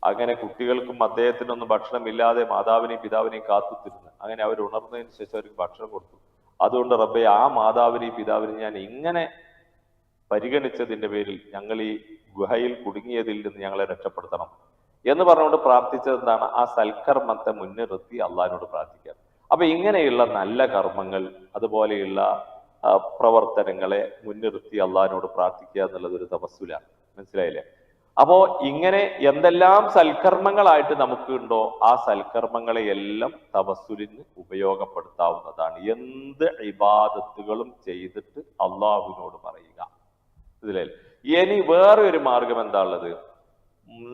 അങ്ങനെ കുട്ടികൾക്കും അദ്ദേഹത്തിനൊന്നും ഭക്ഷണമില്ലാതെ മാതാവിനെയും പിതാവിനെയും കാത്തുത്തിരുന്നു. അങ്ങനെ അവർ ഉണർന്നതിന് ശേഷം അവർക്ക് ഭക്ഷണം കൊടുത്തു. അതുകൊണ്ട് റബ്ബേ, ആ മാതാവിനെയും പിതാവിനെയും ഞാൻ ഇങ്ങനെ പരിഗണിച്ചതിന്റെ പേരിൽ ഞങ്ങൾ ഈ ഗുഹയിൽ കുടുങ്ങിയതിൽ നിന്ന് ഞങ്ങളെ രക്ഷപ്പെടുത്തണം എന്ന് പറഞ്ഞുകൊണ്ട് പ്രാർത്ഥിച്ചത് എന്താണ്? ആ സൽക്കർമ്മത്തെ മുൻനിർത്തി അള്ളാഹിനോട് പ്രാർത്ഥിക്കുക. അപ്പൊ ഇങ്ങനെയുള്ള നല്ല കർമ്മങ്ങൾ, അതുപോലെയുള്ള പ്രവർത്തനങ്ങളെ മുൻനിർത്തി അള്ളാഹിനോട് പ്രാർത്ഥിക്കുക എന്നുള്ളത് ഒരു തപസ്സുലാണ്. മനസ്സിലായില്ലേ? അപ്പോ ഇങ്ങനെ എന്തെല്ലാം സൽക്കർമ്മങ്ങളായിട്ട് നമുക്ക് ഉണ്ടോ ആ സൽക്കർമ്മങ്ങളെ എല്ലാം തവസ്സുലിന് ഉപയോഗപ്പെടുത്താവുന്നതാണ്. എന്ത് ഇബാദത്തുകളും ചെയ്തിട്ട് അള്ളാഹുവിനോട് പറയുക. ഇതിലെ ഇനി വേറെ ഒരു മാർഗം എന്താ ഉള്ളത്?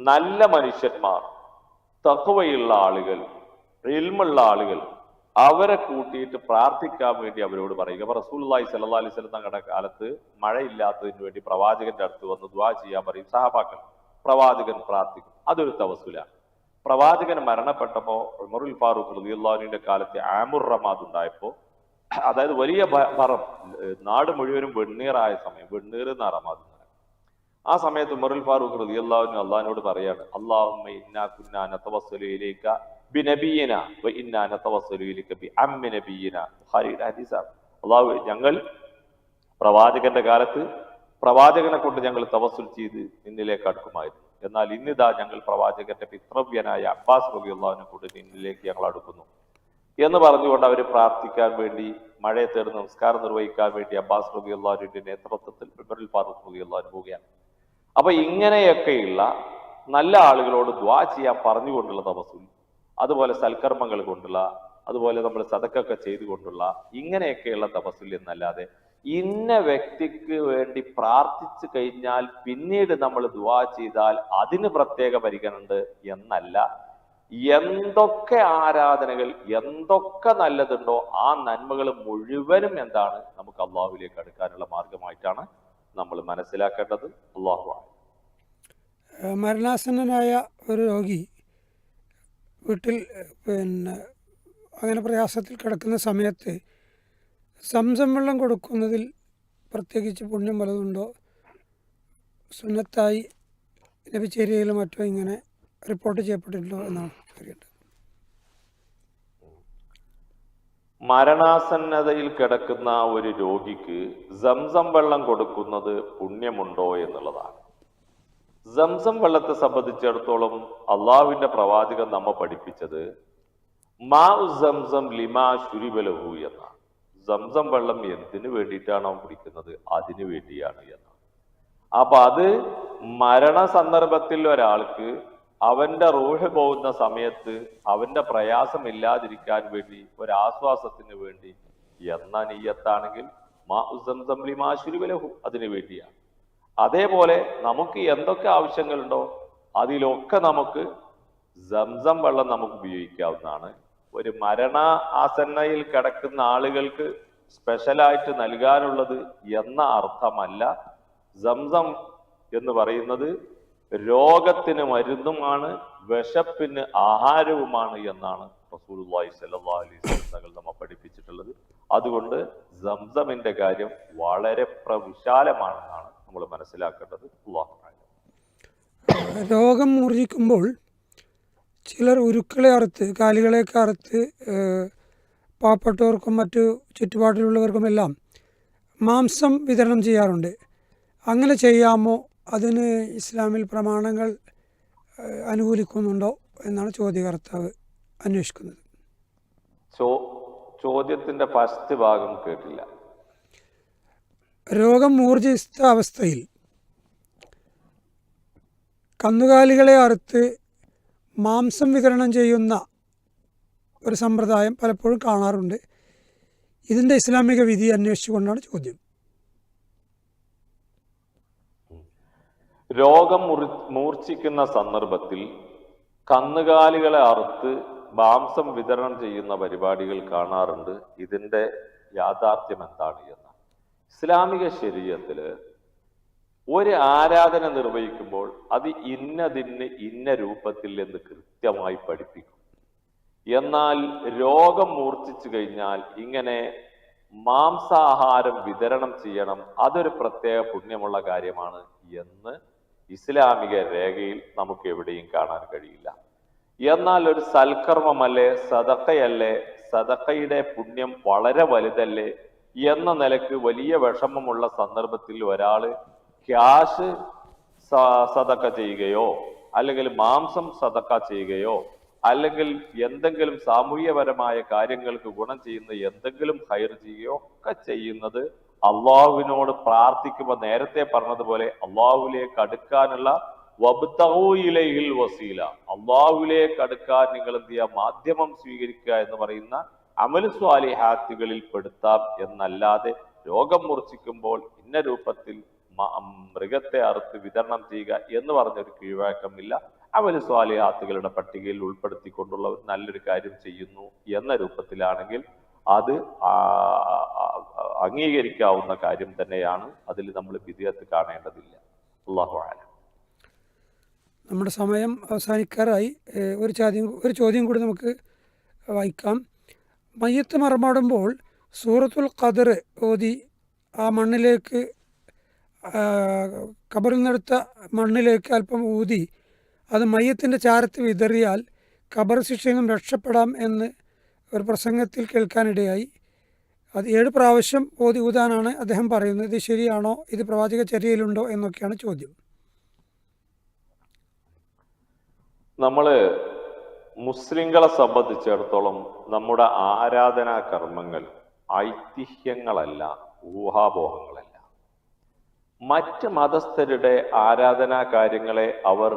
നല്ല മനുഷ്യന്മാർ, തഖ്വയുള്ള ആളുകൾ, ഇൽമുള്ള ആളുകൾ, അവരെ കൂട്ടിയിട്ട് പ്രാർത്ഥിക്കാൻ വേണ്ടി അവരോട് പറയുക. അപ്പൊ റസൂലുള്ളാഹി സ്വല്ലല്ലാഹു അലൈഹി വസല്ലം തങ്ങളുടെ കാലത്ത് മഴയില്ലാത്തതിന് വേണ്ടി പ്രവാചകന്റെ അടുത്ത് വന്ന് ദുആ ചെയ്യാൻ പറയും സഹാബാക്കൾ. പ്രവാചകൻ പ്രാർത്ഥിക്കും. അതൊരു തവസ്സുലാണ്. പ്രവാചകൻ മരണപ്പെട്ടപ്പോ ഉമറുൽ ഫാറൂഖ് റളിയല്ലാഹു അൻഹുവിന്റെ കാലത്ത് ആമുർ റമാദ് ഉണ്ടായപ്പോ, അതായത് വലിയ ഭരം, നാട് മുഴുവനും വെണ്ണീറായ സമയം, വെണ്ണീർ എന്ന റമാദ്. ആ സമയത്ത് ഉമറുൽ ഫാറൂഖ് റളിയല്ലാഹു അൻഹു അള്ളാഹിനോട് പറയാണ്, അല്ലാഹുമ്മ ഇന്നാ കുന്നാ നതവസ്സലു ഇലൈക ബിനബിയിന വ ഇന്നാ നതവസ്സലു ഇലൈക ബിഅമ്മി നബിയിന. ബുഖാരിയുടെ ഹദീസാണ്. അല്ലാഹു, ഞങ്ങൾ പ്രവാചകന്റെ കാലത്ത് പ്രവാചകനെ കൊണ്ട് ഞങ്ങൾ തവസ്സുൽ ചെയ്ത് നിന്നിലേക്ക് അടുക്കുമായിരുന്നു. എന്നാൽ ഇന്നിതാ ഞങ്ങൾ പ്രവാചകന്റെ പിതൃവ്യനായ അബ്ബാസ് റളിയല്ലാഹു അൻഹു കൊണ്ട് നിന്നിലേക്ക് ഞങ്ങൾ അടുക്കുന്നു എന്ന് പറഞ്ഞുകൊണ്ട് അവർ പ്രാർത്ഥിക്കാൻ വേണ്ടി, മഴയെ തേടുന്ന നമസ്കാരം നിർവഹിക്കാൻ വേണ്ടി അബ്ബാസ് റളിയല്ലാഹു അൻഹുവിന്റെ നേതൃത്വത്തിൽ ഉമറുൽ ഫാറൂഖ് റളിയല്ലാഹു അൻഹു പോവുകയാണ്. അപ്പൊ ഇങ്ങനെയൊക്കെയുള്ള നല്ല ആളുകളോട് ദുആ ചെയ്യാൻ പറഞ്ഞുകൊണ്ടുള്ള തവസ്സുൽ, അതുപോലെ സൽക്കർമ്മങ്ങൾ കൊണ്ടുള്ള, അതുപോലെ നമ്മൾ സദഖയൊക്കെ ചെയ്തുകൊണ്ടുള്ള ഇങ്ങനെയൊക്കെയുള്ള തവസ്സുൽ എന്നല്ലാതെ ഇന്ന വ്യക്തിക്ക് വേണ്ടി പ്രാർത്ഥിച്ചു കഴിഞ്ഞാൽ പിന്നീട് നമ്മൾ ദുആ ചെയ്താൽ അതിന് പ്രത്യേക പരിഗണന എന്നല്ല. എന്തൊക്കെ ആരാധനകൾ, എന്തൊക്കെ നല്ലതുണ്ടോ ആ നന്മകൾ മുഴുവനും എന്താണ് നമുക്ക് അള്ളാഹുവിലേക്ക് അടുക്കാനുള്ള മാർഗമായിട്ടാണ് നമ്മൾ മനസ്സിലാക്കേണ്ടത്. അള്ളാഹു മരണാസന്നനായ ഒരു രോഗി വീട്ടിൽ അങ്ങനെ പ്രയാസത്തിൽ കിടക്കുന്ന സമയത്ത് സംസം വെള്ളം കൊടുക്കുന്നതിൽ പ്രത്യേകിച്ച് പുണ്യം വല്ലതുണ്ടോ? സുന്നത്തായി നബിചര്യയിലും മറ്റോ ഇങ്ങനെ റിപ്പോർട്ട് ചെയ്യപ്പെട്ടിട്ടുണ്ടോ എന്നാണ് അറിയേണ്ടത്. മരണാസന്നതയിൽ കിടക്കുന്ന ഒരു രോഗിക്ക് സംസം വെള്ളം കൊടുക്കുന്നത് പുണ്യമുണ്ടോ എന്നുള്ളതാണ്. സംസം വെള്ളത്തെ സംബന്ധിച്ചിടത്തോളം അള്ളാഹുവിന്റെ പ്രവാചകൻ നമ്മെ പഠിപ്പിച്ചത് മാ സംസം ലിമാ ശുരിബലഹു എന്നാണ്. സംസം വെള്ളം എന്തിനു വേണ്ടിയിട്ടാണോ കുടിക്കുന്നത് അതിനു വേണ്ടിയാണ് എന്നാണ്. അപ്പൊ അത് മരണ സന്ദർഭത്തിൽ ഒരാൾക്ക് അവന്റെ റൂഹ് പോകുന്ന സമയത്ത് അവന്റെ പ്രയാസം ഇല്ലാതിരിക്കാൻ വേണ്ടി ഒരാശ്വാസത്തിന് വേണ്ടി എന്ന നീയത്താണെങ്കിൽ മാ സംസം ലിമാ ശുരിബലഹു അതിനു വേണ്ടിയാണ്. അതേപോലെ നമുക്ക് എന്തൊക്കെ ആവശ്യങ്ങളുണ്ടോ അതിലൊക്കെ നമുക്ക് സംസം വെള്ളം നമുക്ക് ഉപയോഗിക്കാവുന്നതാണ്. ഒരു മരണ ആസന്നയിൽ കിടക്കുന്ന ആളുകൾക്ക് സ്പെഷ്യലായിട്ട് നൽകാനുള്ളത് എന്ന അർത്ഥമല്ല. സംസം എന്ന് പറയുന്നത് രോഗത്തിന് മരുന്നുമാണ്, വിശപ്പിന് ആഹാരവുമാണ് എന്നാണ് റസൂലുള്ളാഹി സ്വല്ലല്ലാഹു അലൈഹി വസല്ലം നമ്മെ പഠിപ്പിച്ചിട്ടുള്ളത്. അതുകൊണ്ട് സംസമിന്റെ കാര്യം വളരെ വിശാലമാണെന്നാണ് നമ്മൾ മനസ്സിലാക്കേണ്ടത്. രോഗം മൂർജിക്കുമ്പോൾ ചിലർ ഉരുക്കളെ അറുത്ത് കാലികളെയൊക്കെ അറുത്ത് പാവപ്പെട്ടവർക്കും മറ്റു ചുറ്റുപാടിലുള്ളവർക്കുമെല്ലാം മാംസം വിതരണം ചെയ്യാറുണ്ട്. അങ്ങനെ ചെയ്യാമോ? അതിന് ഇസ്ലാമിൽ പ്രമാണങ്ങൾ അനുകൂലിക്കുന്നുണ്ടോ എന്നാണ് ചോദ്യകർത്താവ് അന്വേഷിക്കുന്നത്. ചോദ്യത്തിന്റെ ഫസ്റ്റ് ഭാഗം കേട്ടില്ല. രോഗം മൂർജിത അവസ്ഥയിൽ കന്നുകാലികളെ അറുത്ത് മാംസം വിതരണം ചെയ്യുന്ന ഒരു സമ്പ്രദായം പലപ്പോഴും കാണാറുണ്ട്. ഇതിൻ്റെ ഇസ്ലാമിക വിധി അന്വേഷിച്ചുകൊണ്ടാണ് ചോദ്യം. രോഗം മൂർച്ഛിക്കുന്ന സന്ദർഭത്തിൽ കന്നുകാലികളെ അറുത്ത് മാംസം വിതരണം ചെയ്യുന്ന പരിപാടികൾ കാണാറുണ്ട്. ഇതിന്റെ യാഥാർത്ഥ്യം എന്താണ് എന്ന് ഇസ്ലാമിക ശരീഅത്തില് ഒരു ആരാധന നിർവഹിക്കുമ്പോൾ അത് ഇന്നതിന് ഇന്ന രൂപത്തിൽ എന്ന് കൃത്യമായി പഠിപ്പിക്കും. എന്നാൽ രോഗം മൂർച്ഛിച്ചു കഴിഞ്ഞാൽ ഇങ്ങനെ മാംസാഹാരം വിതരണം ചെയ്യണം, അതൊരു പ്രത്യേക പുണ്യമുള്ള കാര്യമാണ് എന്ന് ഇസ്ലാമിക രേഖയിൽ നമുക്ക് എവിടെയും കാണാൻ കഴിയില്ല. എന്നാൽ ഒരു സൽക്കർമ്മമല്ലേ, സദഖയല്ലേ, സദഖയുടെ പുണ്യം വളരെ വലുതല്ലേ എന്ന നിലക്ക് വലിയ വിഷമമുള്ള സന്ദർഭത്തിൽ ഒരാള് ക്യാഷ് സദഖ ചെയ്യുകയോ അല്ലെങ്കിൽ മാംസം സദഖ ചെയ്യുകയോ അല്ലെങ്കിൽ എന്തെങ്കിലും സാമൂഹ്യപരമായ കാര്യങ്ങൾക്ക് ഗുണം ചെയ്യുന്ന എന്തെങ്കിലും ഹൈർ ചെയ്യുകയോ ഒക്കെ ചെയ്യുന്നത് അള്ളാഹുവിനോട് പ്രാർത്ഥിക്കുമ്പോൾ നേരത്തെ പറഞ്ഞതുപോലെ അള്ളാഹുവിലേക്ക് അടുക്കാനുള്ള വബ്തഗൂഇലൈഹിൽ വസീല, അള്ളാഹുവിലേക്ക് അടുക്കാൻ നിങ്ങൾ എന്ത് ചെയ്യുക, മാധ്യമം സ്വീകരിക്കുക എന്ന് പറയുന്ന അമൽ സ്വാലിഹാത്തുകളിൽ പെടുത്താം എന്നല്ലാതെ രോഗം മൂർച്ഛിക്കുമ്പോൾ ഇന്ന രൂപത്തിൽ മൃഗത്തെ അറുത്ത് വിതരണം ചെയ്യുക എന്ന് പറഞ്ഞൊരു കീഴ്വഴക്കമില്ല. അമൽ സ്വാലിഹാത്തുകളുടെ പട്ടികയിൽ ഉൾപ്പെടുത്തിക്കൊണ്ടുള്ള നല്ലൊരു കാര്യം ചെയ്യുന്നു എന്ന രൂപത്തിലാണെങ്കിൽ അത് അംഗീകരിക്കാവുന്ന കാര്യം തന്നെയാണ്. അതിൽ നമ്മൾ ബിദ്അത്ത് കാണേണ്ടതില്ല. അല്ലാഹു അഅലം. നമ്മുടെ സമയം അവസാനിക്കാറായി. ഒരു ചോദ്യം കൂടി നമുക്ക് വായിക്കാം. മയ്യത്ത് മറമാടുമ്പോൾ സൂറത്തുൽ ഖദർ ഓതി ആ മണ്ണിലേക്ക് ഖബറിൽ നിന്നെടുത്ത മണ്ണിലേക്ക് അല്പം ഊതി അത് മയ്യത്തിൻ്റെ ചാരത്ത് വിതറിയാൽ ഖബർ ശിക്ഷയിൽ നിന്നും രക്ഷപ്പെടാം എന്ന് ഒരു പ്രസംഗത്തിൽ കേൾക്കാനിടയായി. അത് 7 പ്രാവശ്യം ഓതി ഊതാനാണ് അദ്ദേഹം പറയുന്നത്. ഇത് ശരിയാണോ? ഇത് പ്രവാചക ചര്യയിലുണ്ടോ എന്നൊക്കെയാണ് ചോദ്യം. നമ്മള് മുസ്ലിങ്ങളെ സംബന്ധിച്ചിടത്തോളം നമ്മുടെ ആരാധനാ കർമ്മങ്ങൾ ഐതിഹ്യങ്ങളല്ല, ഊഹാപോഹങ്ങളല്ല. മറ്റ് മതസ്ഥരുടെ ആരാധനാ കാര്യങ്ങളെ അവർ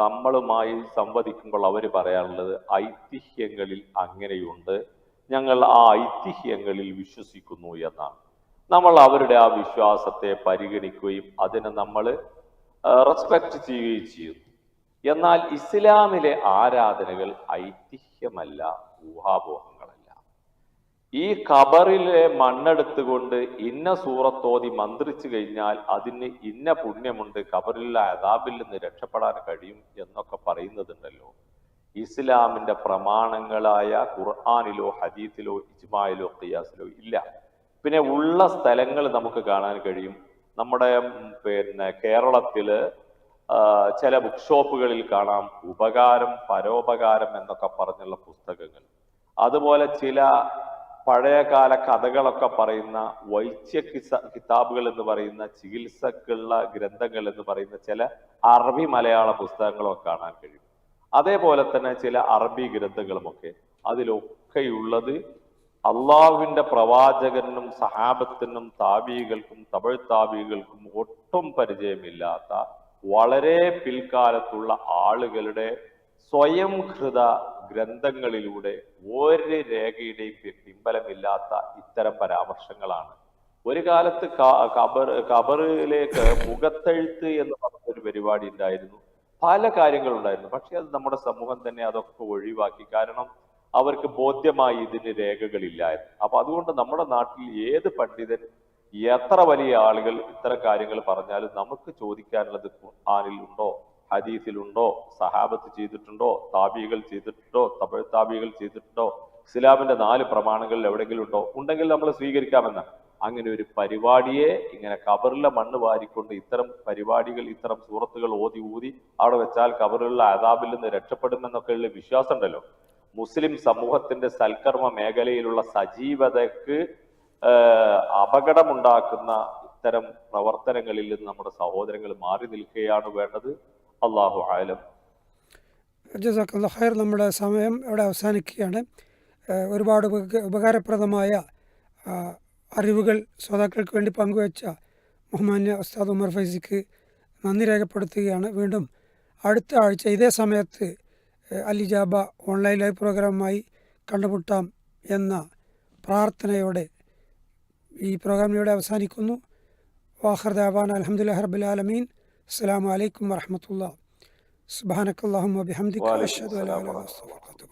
നമ്മളുമായി സംവദിക്കുമ്പോൾ അവർ പറയാനുള്ളത് ഐതിഹ്യങ്ങളിൽ അങ്ങനെയുണ്ട്, ഞങ്ങൾ ആ ഐതിഹ്യങ്ങളിൽ വിശ്വസിക്കുന്നു എന്നാണ്. നമ്മൾ അവരുടെ ആ വിശ്വാസത്തെ പരിഗണിക്കുകയും അതിനെ നമ്മൾ റെസ്പെക്ട് ചെയ്യുകയും ചെയ്യുന്നു. എന്നാൽ ഇസ്ലാമിലെ ആരാധനകൾ ഐതിഹ്യമല്ല, ഊഹാപോഹങ്ങളല്ല. ഈ ഖബറിലെ മണ്ണെടുത്തുകൊണ്ട് ഇന്ന സൂറത്തോതി മന്ത്രിച്ചു കഴിഞ്ഞാൽ അതിന് ഇന്ന പുണ്യമുണ്ട്, ഖബറിലെ അദാബിൽ നിന്ന് രക്ഷപ്പെടാൻ കഴിയും എന്നൊക്കെ പറയുന്നതുണ്ടല്ലോ, ഇസ്ലാമിന്റെ പ്രമാണങ്ങളായ ഖുർആനിലോ ഹദീസിലോ ഇജ്മായിലോ ഖിയാസിലോ ഇല്ല. പിന്നെ ഉള്ള സ്ഥലങ്ങൾ നമുക്ക് കാണാൻ കഴിയും. നമ്മുടെ കേരളത്തില് ചില ബുക്ക് ഷോപ്പുകളിൽ കാണാം ഉപകാരം പരോപകാരം എന്നൊക്കെ പറഞ്ഞുള്ള പുസ്തകങ്ങൾ. അതുപോലെ ചില പഴയകാല കഥകളൊക്കെ പറയുന്ന വൈദ്യ കിതാബുകൾ എന്ന് പറയുന്ന ചികിത്സക്കുള്ള ഗ്രന്ഥങ്ങൾ എന്ന് പറയുന്ന ചില അറബി മലയാള പുസ്തകങ്ങളൊക്കെ കാണാൻ കഴിയും. അതേപോലെ തന്നെ ചില അറബി ഗ്രന്ഥങ്ങളുമൊക്കെ. അതിലൊക്കെയുള്ളത് അള്ളാഹുവിന്റെ പ്രവാചകനും സഹാബത്തിനും താബീകൾക്കും തമിഴ് താബീകൾക്കും ഒട്ടും പരിചയമില്ലാത്ത വളരെ പിൽക്കാലത്തുള്ള ആളുകളുടെ സ്വയംകൃത ഗ്രന്ഥങ്ങളിലൂടെ ഒരു രേഖയുടെയും പിൻബലമില്ലാത്ത ഇത്തരം പരാമർശങ്ങളാണ്. ഒരു കാലത്ത് ഖബറിലേക്ക് മുഖത്തെഴുത്ത് എന്ന് പറഞ്ഞൊരു പരിപാടി ഉണ്ടായിരുന്നു. പല കാര്യങ്ങളുണ്ടായിരുന്നു. പക്ഷെ അത് നമ്മുടെ സമൂഹം തന്നെ അതൊക്കെ ഒഴിവാക്കി. കാരണം അവർക്ക് ബോധ്യമായി ഇതിന് രേഖകളില്ലായിരുന്നു. അപ്പൊ അതുകൊണ്ട് നമ്മുടെ നാട്ടിൽ ഏത് പണ്ഡിതൻ എത്ര വലിയ ആളുകൾ ഇത്തരം കാര്യങ്ങൾ പറഞ്ഞാലും നമുക്ക് ചോദിക്കാനുള്ളത് ഖുർആനിൽ ഉണ്ടോ, ഹദീസിലുണ്ടോ, സഹാബത്ത് ചെയ്തിട്ടുണ്ടോ, താബികൾ ചെയ്തിട്ടുണ്ടോ, തമിഴ് താബികൾ ചെയ്തിട്ടുണ്ടോ, ഇസ്ലാമിന്റെ 4 പ്രമാണങ്ങളിൽ എവിടെയെങ്കിലും ഉണ്ടോ? ഉണ്ടെങ്കിൽ നമ്മൾ സ്വീകരിക്കാമെന്ന്. അങ്ങനെ ഒരു പരിപാടിയെ ഇങ്ങനെ കബറിലെ മണ്ണ് വാരിക്കൊണ്ട് ഇത്തരം പരിപാടികൾ, ഇത്തരം സൂറത്തുകൾ ഓതി ഊതി അവിടെ വെച്ചാൽ കബറിലുള്ള അദാബിൽ നിന്ന് രക്ഷപ്പെടുമെന്നൊക്കെയുള്ള വിശ്വാസം ഉണ്ടല്ലോ. മുസ്ലിം സമൂഹത്തിന്റെ സൽക്കർമ്മ മേഖലയിലുള്ള സജീവതയ്ക്ക് അപകടമുണ്ടാക്കുന്ന ഇത്തരം പ്രവർത്തനങ്ങളിൽ നിന്ന് നമ്മുടെ സഹോദരങ്ങൾ മാറി നിൽക്കുകയാണ് വേണ്ടത്. അല്ലാഹു ആലം. ജസാക്കല്ലാഹു ഖൈർ. നമ്മുടെ സമയം ഇവിടെ അവസാനിക്കുകയാണ്. ഒരുപാട് ഉപകാരപ്രദമായ അറിവുകൾ ശ്രോതാക്കൾക്ക് വേണ്ടി പങ്കുവച്ച ബഹുമാന്യ ഉസ്താദ് ഉമർ ഫൈസിക്ക് നന്ദി രേഖപ്പെടുത്തുകയാണ്. വീണ്ടും അടുത്ത ആഴ്ച ഇതേ സമയത്ത് അൽ ഇജാബ ഓൺലൈൻ ലൈവ് പ്രോഗ്രാമുമായി കണ്ടുമുട്ടാം എന്ന പ്രാർത്ഥനയോടെ ഈ പ്രോഗ്രാം ഇവിടെ അവസാനിക്കുന്നു. വാഖിർ ദഅവാന അൽഹംദുലില്ലാഹി റബ്ബിൽ ആലമീൻ. അസ്സലാമു അലൈക്കും വറഹ്മത്തുള്ളാഹി. സുബ്ഹാനക്കല്ലാഹുമ്മ വബിഹംദിക അഷ്ഹദു അല്ലാ ഇലാഹ ഇല്ല അൻത